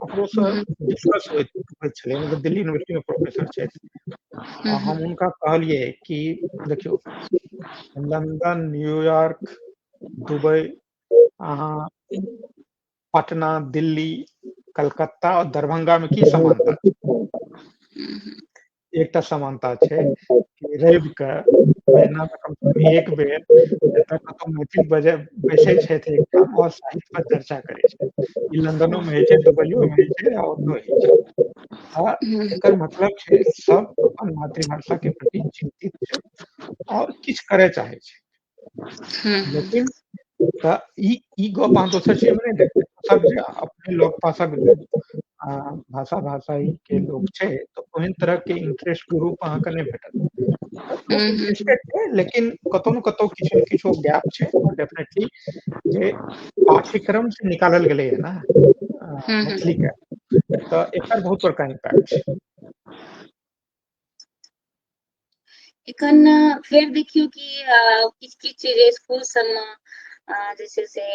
ककरो से डिस्कस होइत छलै, मतलब दिल्ली यूनिवर्सिटी में प्रोफेसर छथि, हम उनका कहलिए कि देखियो लंदन, न्यूयॉर्क, दुबई, अहाँ पटना, दिल्ली, कलकत्ता और दरभंगा में की समानता छै? एकटा समानता छै कि रवि के महीना में कम से कम एक बेर एतऽ कतौ मैथिल बैसै छथि एकठाम और साहित्य पर चर्चा करै छथि। ई लंदनो में होइ छै, दुबईयो में होइ छै, और ओतौ होइ छै। एकर मतलब छै सब अपन मातृभाषा के प्रति चिंतित छै और किछु करय चाहै छै। लेकिन ई गप अहाँ दोसर चीज में नहीं देखबै, सब जे अपने लग पासक भाषा भाषाई के लोग छै, तो ओहन तरह के इंटरेस्ट ग्रुप अहाँके नहीं भेटत। लोग इंटरेस्टेड छै, लेकिन कतौ न कतौ किछु ने किछु गैप छै, और डेफिनेटली जे पाठ्यक्रम से निकालल गेलै है ना मैथिली के, तऽ एकर बहुत बड़का इम्पैक्ट छै। एखन फेर देखियौ कि किछु किछु जे स्कूल सबमे जे छै से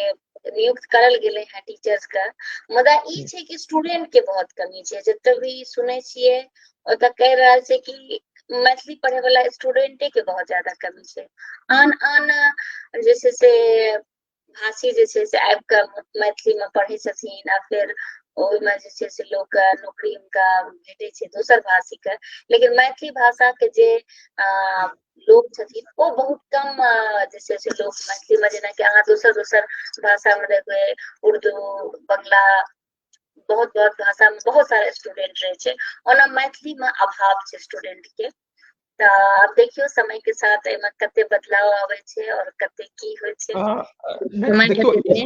नियुक्त करल गेलै हैं टीचर्स के, मुदा ई छै कि स्टूडेंट के बहुत कमी छै। जतऽ भी सुनै छियै ओतऽ कहि रहल छै कि मैथिली पढ़े वाला स्टूडेंटे के बहुत ज्यादा कमी छै। आन आन जे छै से भाषी जे छै से आबि कऽ मैथिलीमे पढ़ै छथिन आ फेर ओहिमे जे छै से लोक नौकरी हुनका भेटै छै दोसर भाषीके, लेकिन मैथिली भाषाके जे लोक छथिन ओ बहुत कम जे छै से लोक मैथिलीमे, जेनाकि अहाँ दोसर दोसर भाषामे देखबै, उर्दू, बंगला, बहुत बहुत भाषा में बहुत सारा स्टूडेंट रहे छै, ओना मैथिली में अभाव छै स्टूडेंट के। तऽ आब देखियो समय के साथ एहिमे कते बदलाव आबै छै और कते की होइ छै, समय देखियो बतेतै।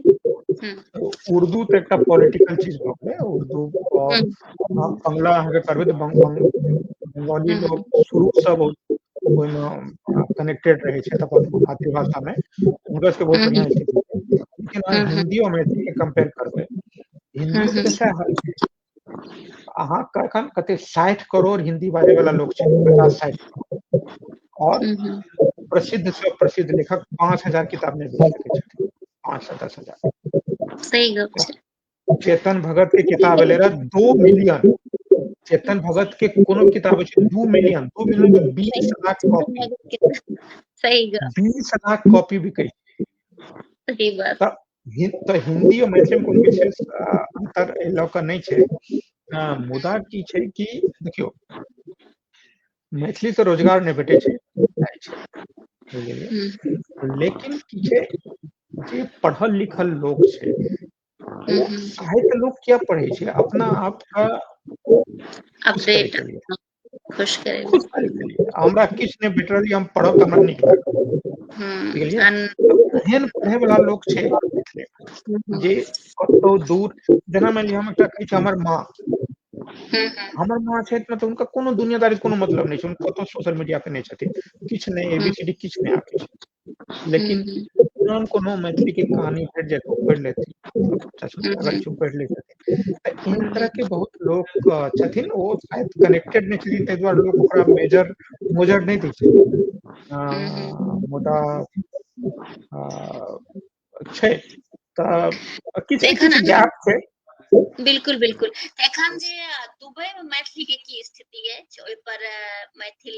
उर्दू तो एक पॉलिटिकल चीज हो गए उर्दू, और बंगला अहाँके करबै तऽ बंगाली लोग शुरू से बहुत कनेक्टेड रहे छै अपन मातृभाषा में, उनका सबके बहुत बढ़िया स्थिति है। लेकिन अहाँ हिंदी और मैथिली के कंपेयर करबै, हिंदी में कैसे हाल छै, अहाँ एखन कते 60 करोड़ हिंदी बाजे वाला लोग छै, 50-60 करोड़, और प्रसिद्ध से प्रसिद्ध लेखक 5000 किताब नहीं बेच सकै छथिन, 5 से 10,000। सही गप छै। चेतन भगत के किताब एले रहा 2 मिलियन, चेतन भगत के कोनो किताब छै 2 मिलियन, 2 मिलियन तो 20 लाख कॉपी, सही गप, 20 लाख कॉपी बिकै छै। सही बात। तो हिंदी और मैथिली में कोनो विशेष अंतर एहि लऽ कऽ नहि छै। मुदा की छै कि देखियो मैथिली से रोजगार नहीं भेटै छै, लेकिन की छै जे पढ़ल लिखल लोग छै वो साहित्य लोग क्या पढ़े छै, अपना आप का खुश करे अपडेट के लिए, खुश करे खुश करे के लिए, हमरा किछ नहीं भेट रहल, हम पढ़ब तऽ हमरा नीक लागत, बुझलियै। एहन पढ़े वाला लोग छै मिथिले में जे कतौ दूर, जेना मानि लिअ हम एकटा कहै छी हमर माँ छै मतलब उनका कोनो दुनियादारी कोनो मतलब नहीं छै, कतौ सोशल मीडिया पे नहीं छथिन, किछ नहीं एबीसीडी किछ नहीं आबै छै, लेकिन पुरान कोनो मैथिली के कहानी भेट जाय तो पढ़ि लेथिन, अगर चुप पढ़ि लै छथिन। तऽ एहन तरह के बहुत लोग छथिन, ओ शायद कनेक्टेड नहीं छथिन, ताहि दुआरे लोग ओकरा मोजर नहीं दै छथिन। मुदा छै तऽ किछु ने किछु गैप छै। बिल्कुल बिल्कुल। एखन जे दुबई में मैथिली के की स्थिति अछि, ओहि पर मैथिल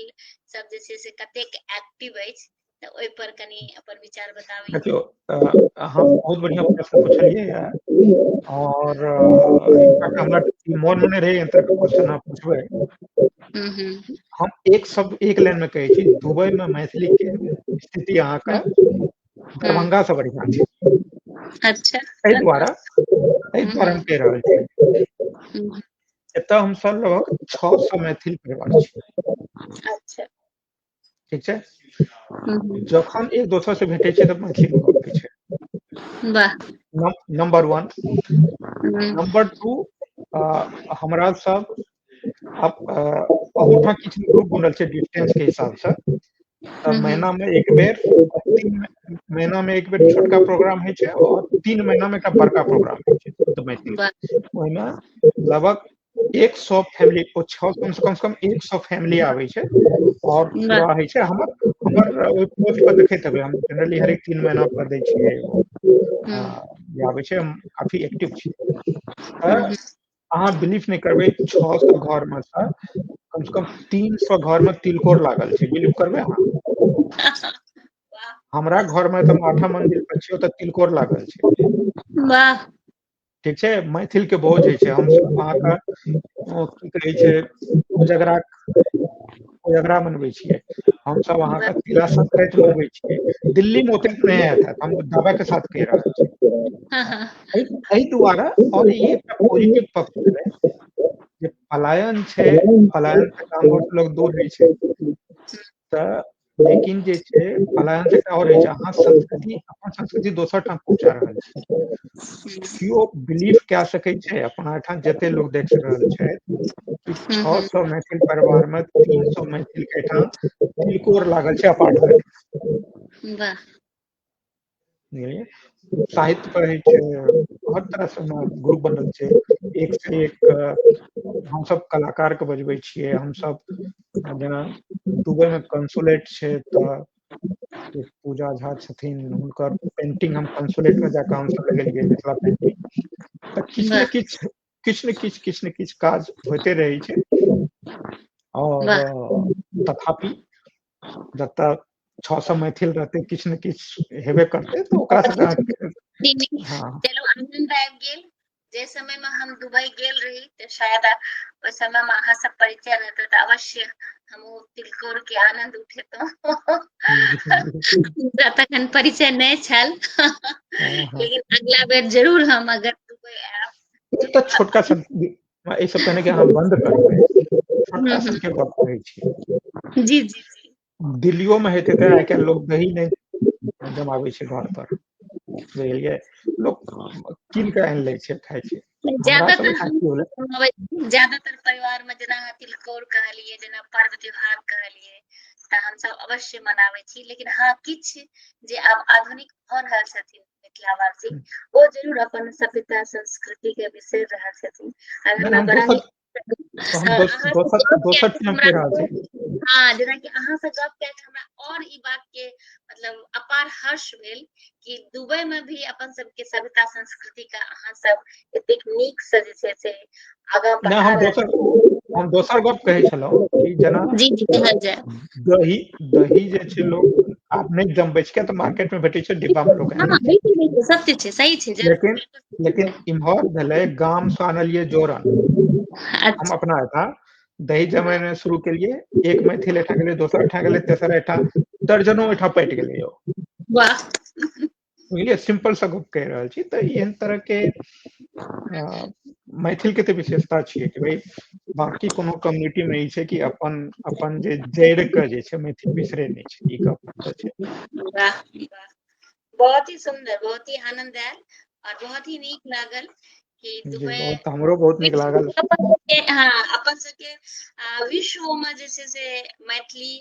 सब जे छै से कतेक एक्टिव अछि, तऽ ओहि पर कनी अपन विचार बताबी। देखियो अहाँ बहुत बढ़िया प्रश्न पूछलियै है, और हमरा मोन में नहीं रहे एहन तरह के क्वेश्चन अहाँ पूछबै। हम एक शब्द एक लाइन में कहै छी, दुबई में मैथिली के स्थिति अहाँ का दरभंगा से बढ़िया छै। अच्छा, एहि द्वारा हम कहि रहल छी, एतऽ हम सब लगभग 600 मैथिल परिवार छी। अच्छा, ठीक छै, जखन एक दोसर से भेटै छै तऽ मैथिली में गप होइ छै, वाह, नंबर 1। नंबर 2, हमरा सब अब अहूठाम किछु ग्रुप बनल छै डिस्टेंस के हिसाब से, तब महीना में एक बेर, 3 महीना में एक बेर छोटका प्रोग्राम होइ छै, और 3 महीना में एकटा बड़का प्रोग्राम होइ छै शुद्ध मैथिल के, ओहिमे लगभग 100 फैमिली, कम से कम 100 फैमिली आबै छै, और पूरा होइ छै। हमर ओहि पोस्ट पर देखैत हेबै, हम जनरली हरेक 3 महीना पर दै छियै एगो आबै छै, हम काफी एक्टिव छी। अहाँ बिलीव नहीं करबै, 600 घर में से कम 300 घर में तिलकोर लागल छै, बिलीव करबै अहाँ। हमरा घर में तऽ हम 8 मंजिल पर छी, ओतऽ तिलकोर लागल छै। वाह, ठीक छै, मैथिल के भोज होइ छै, हम अहाँके की कहै छै कोजगरा मनबै छियै, हमसब अहाँके तिला संक्रांति मनबै छियै। दिल्ली में ओतेक नहीं हैत, हम दावा के साथ कहि रहल छी। एहि दुआरे, और ई एकटा पॉजिटिव पक्ष भेलै जे पलायन छै, पलायन से गाम घर से लोग दूर होइ छै, तऽ लेकिन जे छै पलायन से एकटा और होइ छै, अहाँ संस्कृति, अपन संस्कृति दोसर ठाम पहुँचा रहल छी। केओ बिलीव कए सकै छै, अपना ठाम जते लोग देख रहल छै कि 600 मैथिल परिवार में 300 मैथिल के ठाम तिलकोर लागल छै अपार्टमेंट में। वाह, साहित्य पढ़ै छै, हर तरह से ग्रुप बनल छै, एक से एक हम सब कलाकार के बजबै छियै। हम सब जेना दुबई में कंसुलेट छै, तऽ पूजा झा छथिन, हुनकर पेंटिंग हम कंसुलेट में जाकर हम सब लगेलियै, मिथिला पेंटिंग। तऽ किछु ने किछु काज होते रहै छै, और तथापि जब तक 600 मैथिल रहतै, किछु ने किछु हेबे करतै, तऽ ओकरा नहीं, नहीं, हाँ चलो आनंद आबि गेल। जे समय में हम दुबई गेल रही तो शायद ओहि समय में अहाँ सब परिचय रहते तो अवश्य हम ओ तिलकोर के आनंद उठेतौं। हमरा तखन परिचय नहीं छल। हाँ लेकिन अगला बेर जरूर हम अगर दुबई आयब एकटा छोटका सन एहिसँ पहिने कि अहाँ बंद करबै, छोटका हम्म, सनके गप कहै छी। जी जी जी। दिल्लियो में हेतै तऽ आइ काल्हि लोक दही नहि जमाबै छै घर पर, बुझलियै, लोक कीन कऽ आनि लै छै खाइ छै। हमरा सब ज्यादातर एहिठाम हम की भेलै, ज्यादातर परिवार में जेना अहाँ तिलकोर कहलियै, जेना पर्व त्योहार कहलियै, तऽ हमसब अवश्य मनाबै छी। लेकिन हाँ किछ जे आब आधुनिक भऽ रहल छथिन मिथिलावासी, ओ जरूर अपन सभ्यता संस्कृति के बिसरि रहल छथिन। आर नहि हमरा हम बड़ा दोसर नीक हम अहाँ से गप कए दोसर के चीज हम हमरा कहि रहल छी। हाँ, जेना कि अहाँ से गप कए के हमरा और ई बात के मतलब अपार हर्ष भेल कि दुबई में भी अपन सबके सभ्यता संस्कृति का अहाँ सब एतेक नीक से जे छै से आगाँ नहि बढ़ा रहल हम दोसर गप कहै छलहुँ कि जेना छी। जी जी, कहल जाय। दही दही जे छै लोक आब नहि जमबै छै, किया तऽ मार्केट में भेटै छै, डिब्बा में लोक हाँ, आनि लै छै। बिल्कुल बिल्कुल सत्य छै, सही छै, जरूर लेकिन बिल्कुल। लेकिन इम्हर भेलै गाम से आनलियै जोरन। हम अच्छा, अपना एहिठाम दही जमेनाइ शुरू केलियै, एक मैथिल एहिठाम गेलै, दोसर एहिठाम गेलै, तेसर एहिठाम, दर्जनो एहिठाम पटि गेलै यौ। वाह। बुझलियै, सिंपल सा गप कहि रहल छी। तऽ एहन तरह के मैथिल के तऽ विशेषता छियै कि भाई बाकी कोनो कम्युनिटी में ई छै कि अपन अपन जे जड़ के जे छै मैथिल बिसरे नहीं छै, ई गप तऽ छै। वाह वाह, बहुत ही सुंदर, बहुत ही आनंद आयल और बहुत ही नीक लागल कि जी दुबई बहुत, हमरो बहुत नीक लागल। हाँ अपन सबके विश्व में जे छै से मैथिली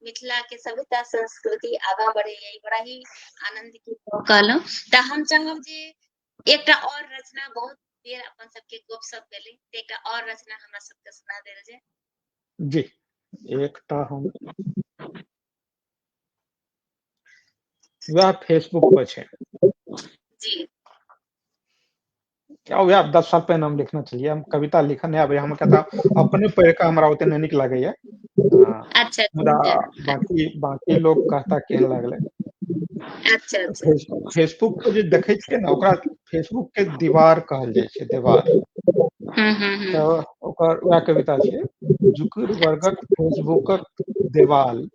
मिथिला के सभ्यता संस्कृति आगाँ बढ़ैया, ई बड़ा ही आनंद की कहलहुँ। तऽ हम चाहब जे एकटा और रचना, बहुत देर अपन सबके गपशप भेलै, एकटा और रचना हमरा सबके सुना देल जाय। जी एकटा हम वएह फेसबुक पर छै, जी वएह 10 साल पहिने हम लिखने छलियै। हम कविता लिखऽ नहि आबैया हम, कहता अपने पढ़ि कऽ हमरा ओते नहि नीक लागैया। अच्छा मुदा अच्छा बाकी लोग कहता केहन लागलै। अच्छा अच्छा। फेसबुक पर जे देखै छियै ने, ओकरा फेसबुक के दीवार कहल जाइ छै, दीवार। हम्म। तऽ ओकर वएह कविता छै, जुकुर वर्गक फेसबुकक देवाल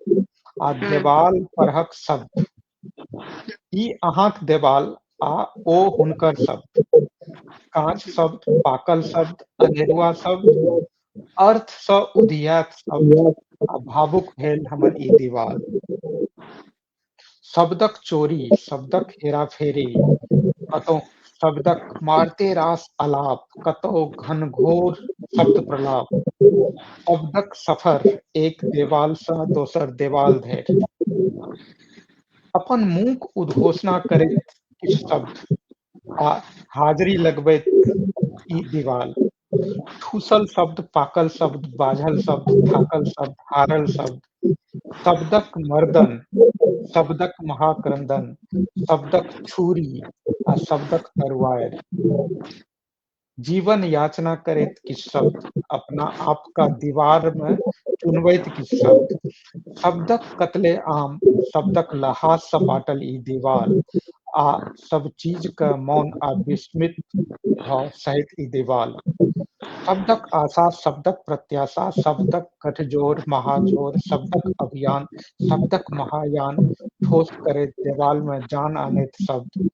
आ हम्म देवाल परहक शब्द, ई अहाँक देवाल आ ओ हुनकर शब्द, काँच शब्द, पाकल शब्द, अनेरुआ शब्द, अर्थ सँ उधियात शब्द आ भावुक भेल हमर ई दीवाल। शब्दक चोरी, शब्दक हेराफेरी, कतहु शब्दक मारते रास अलाप, कतहु घनघोर शब्द प्रलाप, शब्दक सफर एक देवाल सँ दोसर देवाल धरि, अपन मुँहक उद्घोषणा करैत किछु शब्द आ हाजरी लगबैत ई दीवाल। ठूसल शब्द, पाकल शब्द, बाझल शब्द, थाकल शब्द, हारल शब्द, शब्दक मर्दन, शब्दक महाक्रंदन, शब्दक छुरी आ शब्दक तरुआरि, जीवन याचना करैत किछु शब्द, अपना आप का दीवार में चुनबैत किछु शब्द, शब्दक कत्लेआम, शब्दक लहास सँ पाटल ई दीवाल आ सब चीज के मौन आ विस्मित भाव सहित ई दीवाल। शब्दक आशा, शब्दक प्रत्याशा, शब्दक गठजोड़ महाजोड़, शब्दक अभियान, शब्दक महायान, ठोस करैत देवाल में जान आनैत शब्द,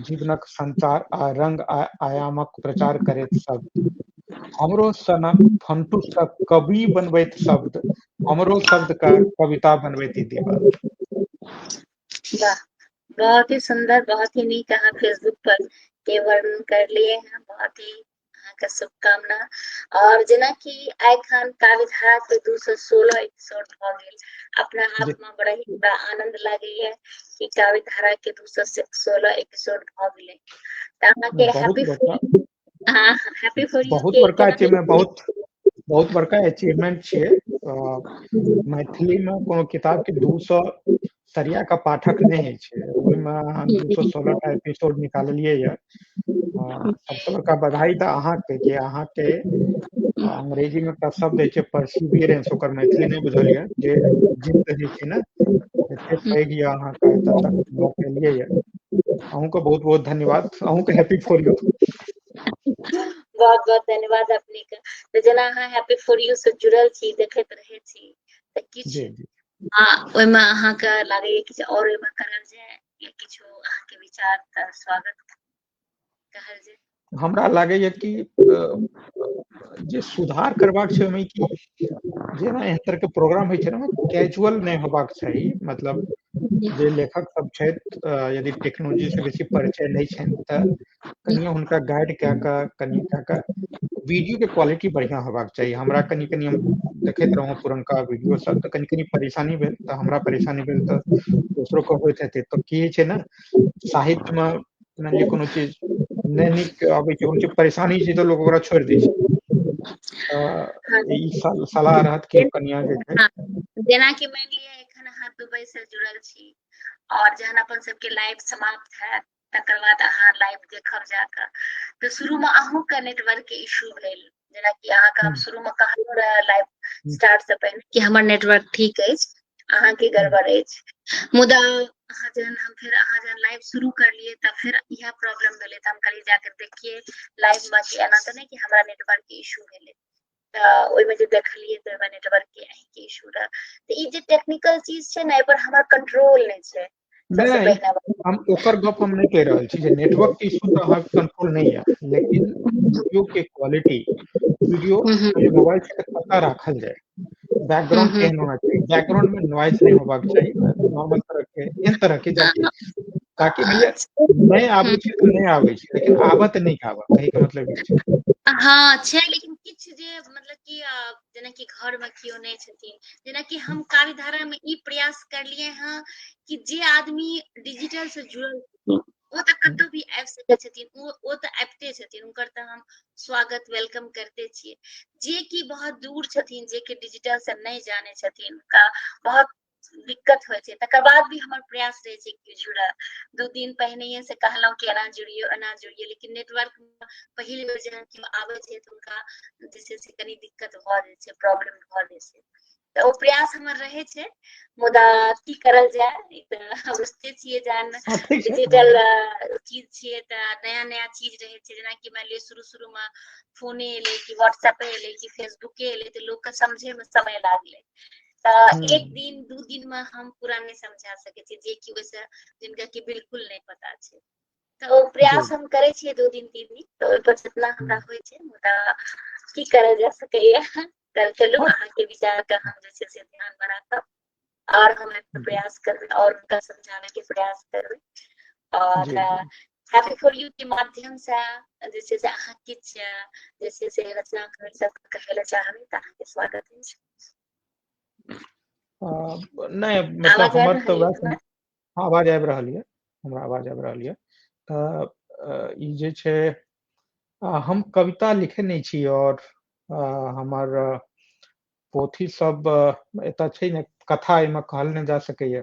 जीवनक संचार आ रंग आयामक प्रचार करैत शब्द, हमरो सनक फंटूस का कवि बनबैत शब्द, हमरो शब्द का कविता बनबैत ई दीवाल। वाह, बहुत ही सुंदर, बहुत ही नीक अहाँ फेसबुक पर के वर्णन कर लिए हैं। बहुत ही अहाँके शुभकामना। और जेना कि आइखन काव्यधारा के 216 एपिसोड भ गेल, अपना आप जी में बड़ा ही बड़ा आनंद लागैया कि काव्यधारा के 216 एपिसोड भ गेलै। तऽ अहाँके बहुत हैप्पी बड़का, फॉर, हाँ हैप्पी फॉर यू बहुत के बड़का केना अचीवमेंट, बहुत बड़का अचीवमेंट छियै। मैथिली में कोनो किताब के 200 सरिया का पाठक नहीं होइ छै, ओहिमे अहाँ 216 टा एपिसोड निकाललियै यऽ। सबसे बड़का बधाई तऽ अहाँके कि अहाँके अंग्रेजी में एकटा शब्द होइ छै परसिवियरेंस, ओकर मैथिली नहीं बुझल यऽ, जे जिद्द होइ छै ने, एते पैघ यऽ अहाँके एतऽ तक लऽ के एलियै यऽ। अहूँ को बहुत बहुत धन्यवाद, अहूँ के हैप्पी फॉर यू। बहुत बहुत धन्यवाद अपने का। तो जेना अहाँ हैप्पी फॉर यू से जुड़ल छी, देखैत रहे छी, तऽ किछु जी जी ओहिमे अहाँके लागैए किछु और ओहिमे करल जाय या किछो अहाँके विचार तऽ स्वागत कहल जाय। हमरा लागैए कि जे सुधार करबाक छै ओहिमे कि जेना एहन तरहके प्रोग्राम होइ छै ने, कैजुअल नहि होबाक चाही। मतलब जे लेखक सब छथि, यदि टेक्नोलॉजी से बेसी परिचय नहीं छनि तऽ कनिए हुनका गाइड कए कऽ कनिए वीडियो के क्वालिटी बढ़िया होबाक चाही। हमरा कनि हम देखैत रहौं पुरनका वीडियो सब, तऽ कनि परेशानी भेल, तऽ हमरा परेशानी भेल तऽ दोसरो के होइत हेतै। तऽ की होइ छै ने, साहित्य में मानि लिअ कोनो चीज नहि नीक अबै छै, कोनो चीज परेशानी छै तऽ लोक ओकरा छोड़ि दै छै। ई सलाह रहत कि कनिया जे छै, जेनाकि मानि लिअ एखन अहाँ दुबई से जुड़ल छी और जहन अपन सबके लाइव समाप्त हैत तकर बाद अहाँ लाइव देखब जाकऽ, तऽ शुरू में अहूँ के नेटवर्क के इशू भेल, जेनाकि अहाँके हम शुरू में कहलहुँ रहे लाइव स्टार्ट से पहिने कि हमर नेटवर्क ठीक अछि, अहाँके गड़बड़ अछि। मुदा अहाँ जहन लाइव शुरू करलियै तऽ फिर यह प्रॉब्लम भेलै, तऽ हम कहलिए जाकर देखिए लाइव में कि एना तऽ नहीं कि हमरा नेटवर्क के इशू भेलै। ओहिमे जे देखलिए तऽ ओहिमे नेटवर्क के अहीं इशू रहे। तऽ ई जे टेक्निकल चीज छै ने, एहि पर हमर कंट्रोल नहीं छै सबसे नहीं पहिने बात। हम ओकर गप हम नहीं कह रहल छी जे नेटवर्क के इशू तऽ अहाँके कंट्रोल नहीं है, लेकिन वीडियो के क्वालिटी, वीडियो जे मोबाइल से कतऽ राखल जाए, बैकग्राउंड केहन होना चाहिए, बैकग्राउंड में नॉइज नहीं होबाक चाहिए, नॉर्मल तरह के एहन तरह के ताकि भैया नहीं आबै छै तऽ नहीं आबै छै, लेकिन आबत नहीं आबत, कहे के मतलब ई छै। हाँ छै, लेकिन किछु जे मतलब कि जेनाकि घर में केओ नहीं छथिन, जेनाकि हम काव्यधारा में ई प्रयास करलिए हैं कि जे आदमी डिजिटल से जुड़ल छथिन वो तऽ कतौ भी आबि सकै छथिन, वो तऽ आबिते छथिन, हुनकर तऽ हम स्वागत वेलकम करते छियै। जे कि बहुत दूर छथिन, जे कि डिजिटल से नहीं जाने छथिन, हुनका बहुत दिक्कत होइ छै, तकर बाद भी हमर प्रयास रहे छै कि जुड़े। 2 दिन पहिनैये से कहलहुँ कि एना जुड़ियो, लेकिन नेटवर्क पहिल बेर जहन केओ आबै छै तऽ हुनका जे छै से कनी दिक्कत भऽ जाइ छै, प्रॉब्लम भऽ जाइ छै। तऽ ओ प्रयास हमर रहै छै, मुदा की करल जाय, ई तऽ हम बुझिते छियै जहन ठीक छै, डिजिटल चीज छियै तऽ नया नया चीज रहै छै। जेनाकि मानि लिअ शुरू में फोने एलै कि व्हाट्सएपे एलै कि फेसबुके एलै तऽ लोकके समझे में समय लागलै। तऽ 1 दिन 2 दिन में हम पूरा नहीं समझा सकै छियै, जे कि ओहिसँ जिनका कि बिल्कुल नहीं पता छै। तऽ ओ जी प्रयास हम करै छियै 2 दिन 3 दिन, तऽ ओहि पर जितना हमरा होइ छै, मुदा की करल जा सकैया। चलू हाँ, अहाँके विचार के हम जे छै से ध्यान में राखब, और हम प्रयास करबै और उनका समझाने के प्रयास करबै। और जी जी हैप्पी फॉर यू के माध्यम से जे छै से अहाँ किछु जे छै से रचना सब कहै लए चाहबै तऽ अहाँके स्वागत अछि। नहीं मतलब आवाज आबि हमर तऽ रहल वैसे अछि? आवाज आबि रहल यऽ, हमरा आवाज आबि रहल यऽ। तऽ ई जे छै, हम कविता लिखे नहीं छी, और हमर पोथी सब एतऽ छै ने, कथा एहिमे कहल नहीं जा सकैए।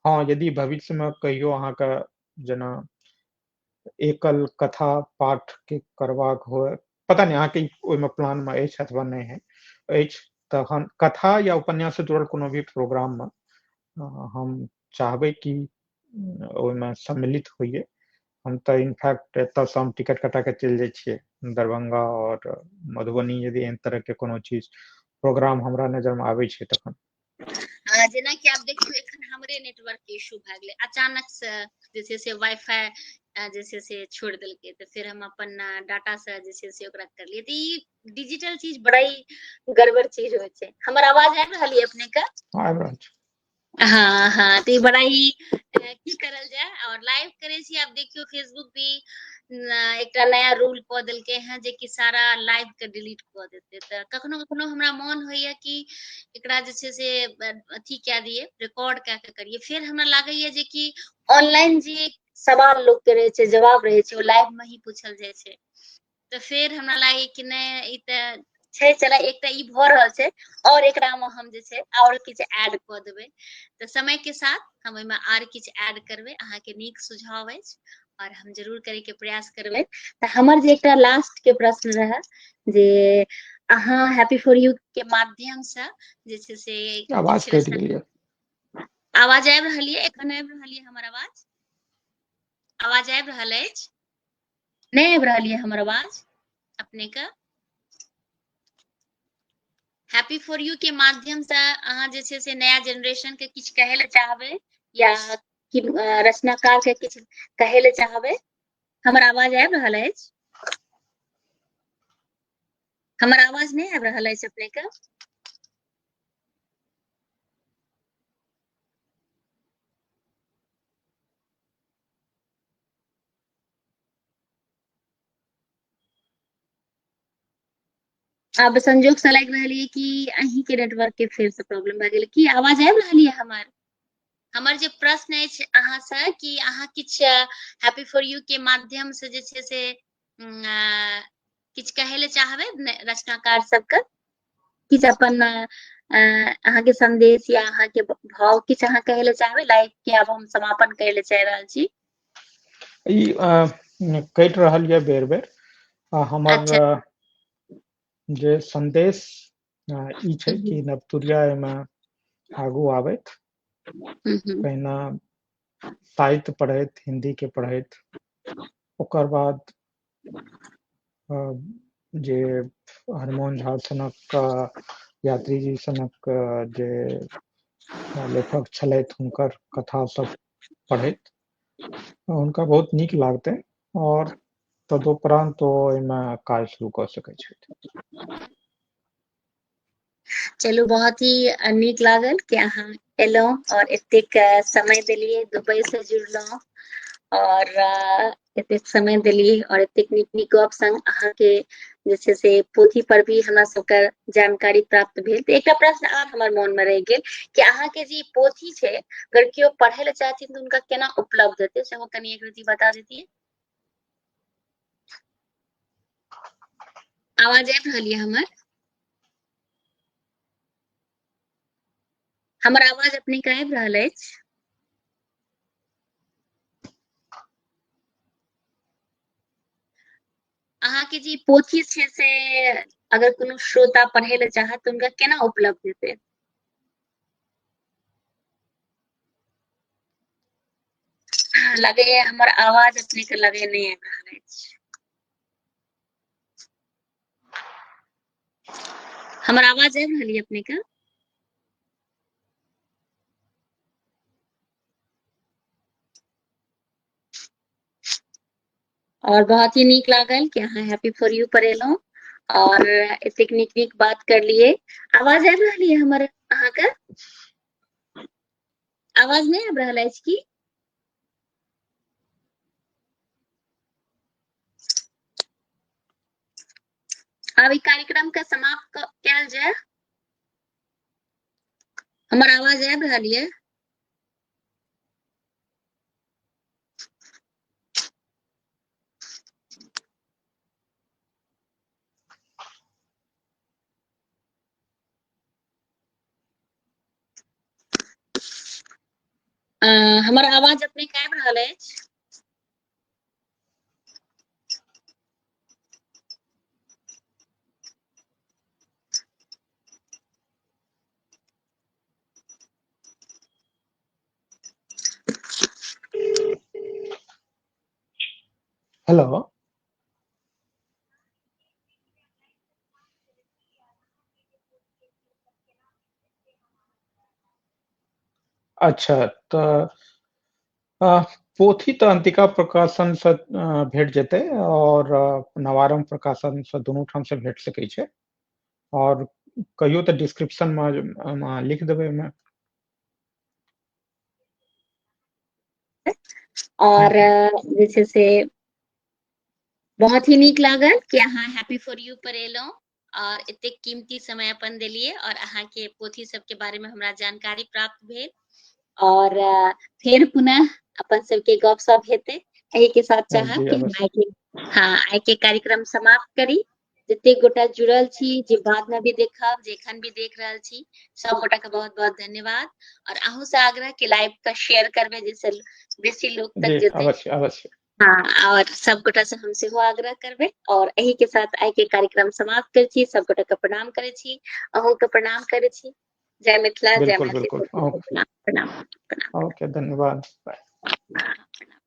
हाँ, यदि भविष्य में कहियो अहाँके जेना एकल कथा पाठ के करबाक होय, पता नहीं अहाँके ओहिमे प्लान में अछि अथवा नहीं है अछि, तखन कथा या उपन्यास से जुड़ल कोनो भी प्रोग्राम में हम चाहबै कि ओहिमे सम्मिलित होइए। हम तऽ इनफैक्ट एतऽ से हम टिकट कटा के चलि जाइ छियै दरभंगा और मधुबनी, यदि एहन तरह के कोनो चीज प्रोग्राम हमरा नजर में आबै छै तखन। जेनाकि आब देखियौ एखन हमरे नेटवर्क के इशू भए गेलै, अचानक से जे छै से वाईफाई जे छै से छोड़ि देलकै, तऽ फिर हम अपन डाटा से जे छै से ओकरा करलियै। तऽ ई डिजिटल चीज बड़ा ही गड़बड़ चीज होइ छै। हमर आवाज आबि रहल ये अपने के? आबि रहल छै। हाँ हाँ, तऽ ई बड़ा ही की करल जाय, और लाइव करे छी। आब देखियो फेसबुक भी एकटा नया रूल कऽ देलकै हैं, जे कि सारा लाइव के डिलीट कऽ देतै। तऽ कखनो कखनो हमरा मोन होइया कि एकरा जे छै से अथी कए दियै, रिकॉर्ड कए के करियै। फिर हमरा लागैया जे कि ऑनलाइन जे सवाल लोग के रहे छै, जवाब रहे छै, ओ लाइव में ही पूछल जाय छै। तऽ फिर हमरा लागै कि नहीं, ई तऽ छै, चला एकटा ई भऽ रहल छै, और एकरा में हम जे छै और किछु ऐड कऽ देबै। तऽ समय के साथ हम ओहिमे आर किछु ऐड करबै। अहाँके नीक सुझाव अछि और हम जरूर करे के प्रयास करबै। तऽ हमर जे एकटा लास्ट के प्रश्न रहै, जे अहाँ हैप्पी फॉर यू के माध्यम से जे छै से आवाज किछु कटि गेल यऽ। आवाज आबि रहल ये? एखन आबि रहल ये हमर आवाज? आवाज आबि रहल अछि? नहीं आबि रहल यऽ हमर आवाज अपने के? हैप्पी फॉर यू के माध्यम से अहाँ जे छै से नया जनरेशन के किछ कहे ले चाहबै या कि रचनाकार के किछ कहे ले चाहबै? हमर आवाज आबि रहल अछि? हमर आवाज नहीं आबि रहल अछि अपने के? अब संजोग से लागि रहल ये कि अहीं के नेटवर्क के फेर से प्रॉब्लम भए गेल की आवाज आबि रहल ये हमर? हमर जे प्रश्न अछि अहाँ से कि अहाँ किछ हैप्पी फॉर यू के माध्यम से जे छै से किछ कहे ले चाहबै रचनाकार सबके किछ अपन अहाँ के संदेश या अहाँ के भाव किछ अहाँ कहे ले चाहबै? लाइव के अब हम समापन करे ले चाह रहल छी। ई कटि रहल यऽ बेर बेर हमर अच्छा जे संदेश ई छै कि नवतुरिया एहिमे आगू आबैत पहिने साहित्य पढ़ैत हिंदी के पढ़ैत ओकर बाद जे हरमोहन झा सनक यात्री जी सनक जे लेखक छलथि हुनकर कथा सब पढ़ैत हुनका बहुत नीक लागतै और तदुपरांत ओ एहिमे काज शुरू कऽ सकैत छथि। चलू बहुत ही नीक लागल कि अहाँ एलहुं और एतेक समय देलिए दुबई से जुड़लहुं और एतेक समय देलिए और एतेक नीक नीक गप संग अहाँ के जे छै से पोथी पर भी हमरा सबके जानकारी प्राप्त भेल। तऽ एकटा प्रश्न आर हमर मन में रहि गेल कि अहाँ के जे पोथी छै अगर केओ पढ़े ले चाहथिन तऽ हुनका केना उपलब्ध हेतै सेहो कनी एक रती बता देतियै। आवाज आबि रहल यऽ हमर? हमर आवाज अपने के आबि रहल अछि? अहाँ के जे पोथी छै से अगर कोनो श्रोता पढ़े ले चाहत तऽ हुनका केना उपलब्ध हेतै? लगैया हमर आवाज अपने के लगे नहीं आबि रहल अछि। हमर आवाज आबि रहल यऽ अपने के? और बहुत ही नीक लागल कि अहाँ हैप्पी फॉर यू पर एलहुं और एतेक नीक नीक बात करलिए। आवाज आबि रहल यऽ हमर अहाँ के? आवाज नहीं आबि रहल अछि की? आब ई कार्यक्रम के समाप्त कैल जाय। हमर आवाज आबि रहल यऽ? हमर आवाज अपने के आबि रहल अछि? हेलो अच्छा तऽ पोथी तऽ अंतिका प्रकाशन से भेट जेतै और नवारंभ प्रकाशन से दुनू ठाम से भेट सकै छै और कहियो तऽ डिस्क्रिप्शन में लिख देबै ओहिमे। और जे छै से बहुत ही नीक लागल कि अहाँ हैप्पी फॉर यू पर एलहुं और एतेक कीमती समय अपन देलिए और अहाँ के पोथी सब के बारे में हमरा जानकारी प्राप्त भेल और फिर पुनः अपन सबके गपशप हेतै। एही के साथ चाहब जी कि अवश्य। आइ के कार्यक्रम समाप्त करी। जतेक गोटा जुड़ल छी जे बाद में भी देखब जे एखन भी देख रहल छी सब गोटा के बहुत बहुत धन्यवाद और अहूँ से आग्रह कि लाइव का शेयर करबै जैसे बेसी लोग तक जी जेतै। अवश्य अवश्य। हाँ और सब गोटा से हम सेहो आग्रह करबै और एही के साथ आइ के कार्यक्रम समाप्त करै छी। सब गोटा के प्रणाम करै छी, अहूँ के प्रणाम करै छी। जय मिथिला जय बिल्कुल मैथिली। बिल्कुल प्रणाम प्रणाम प्रणाम। ओके धन्यवाद। प्रणाम।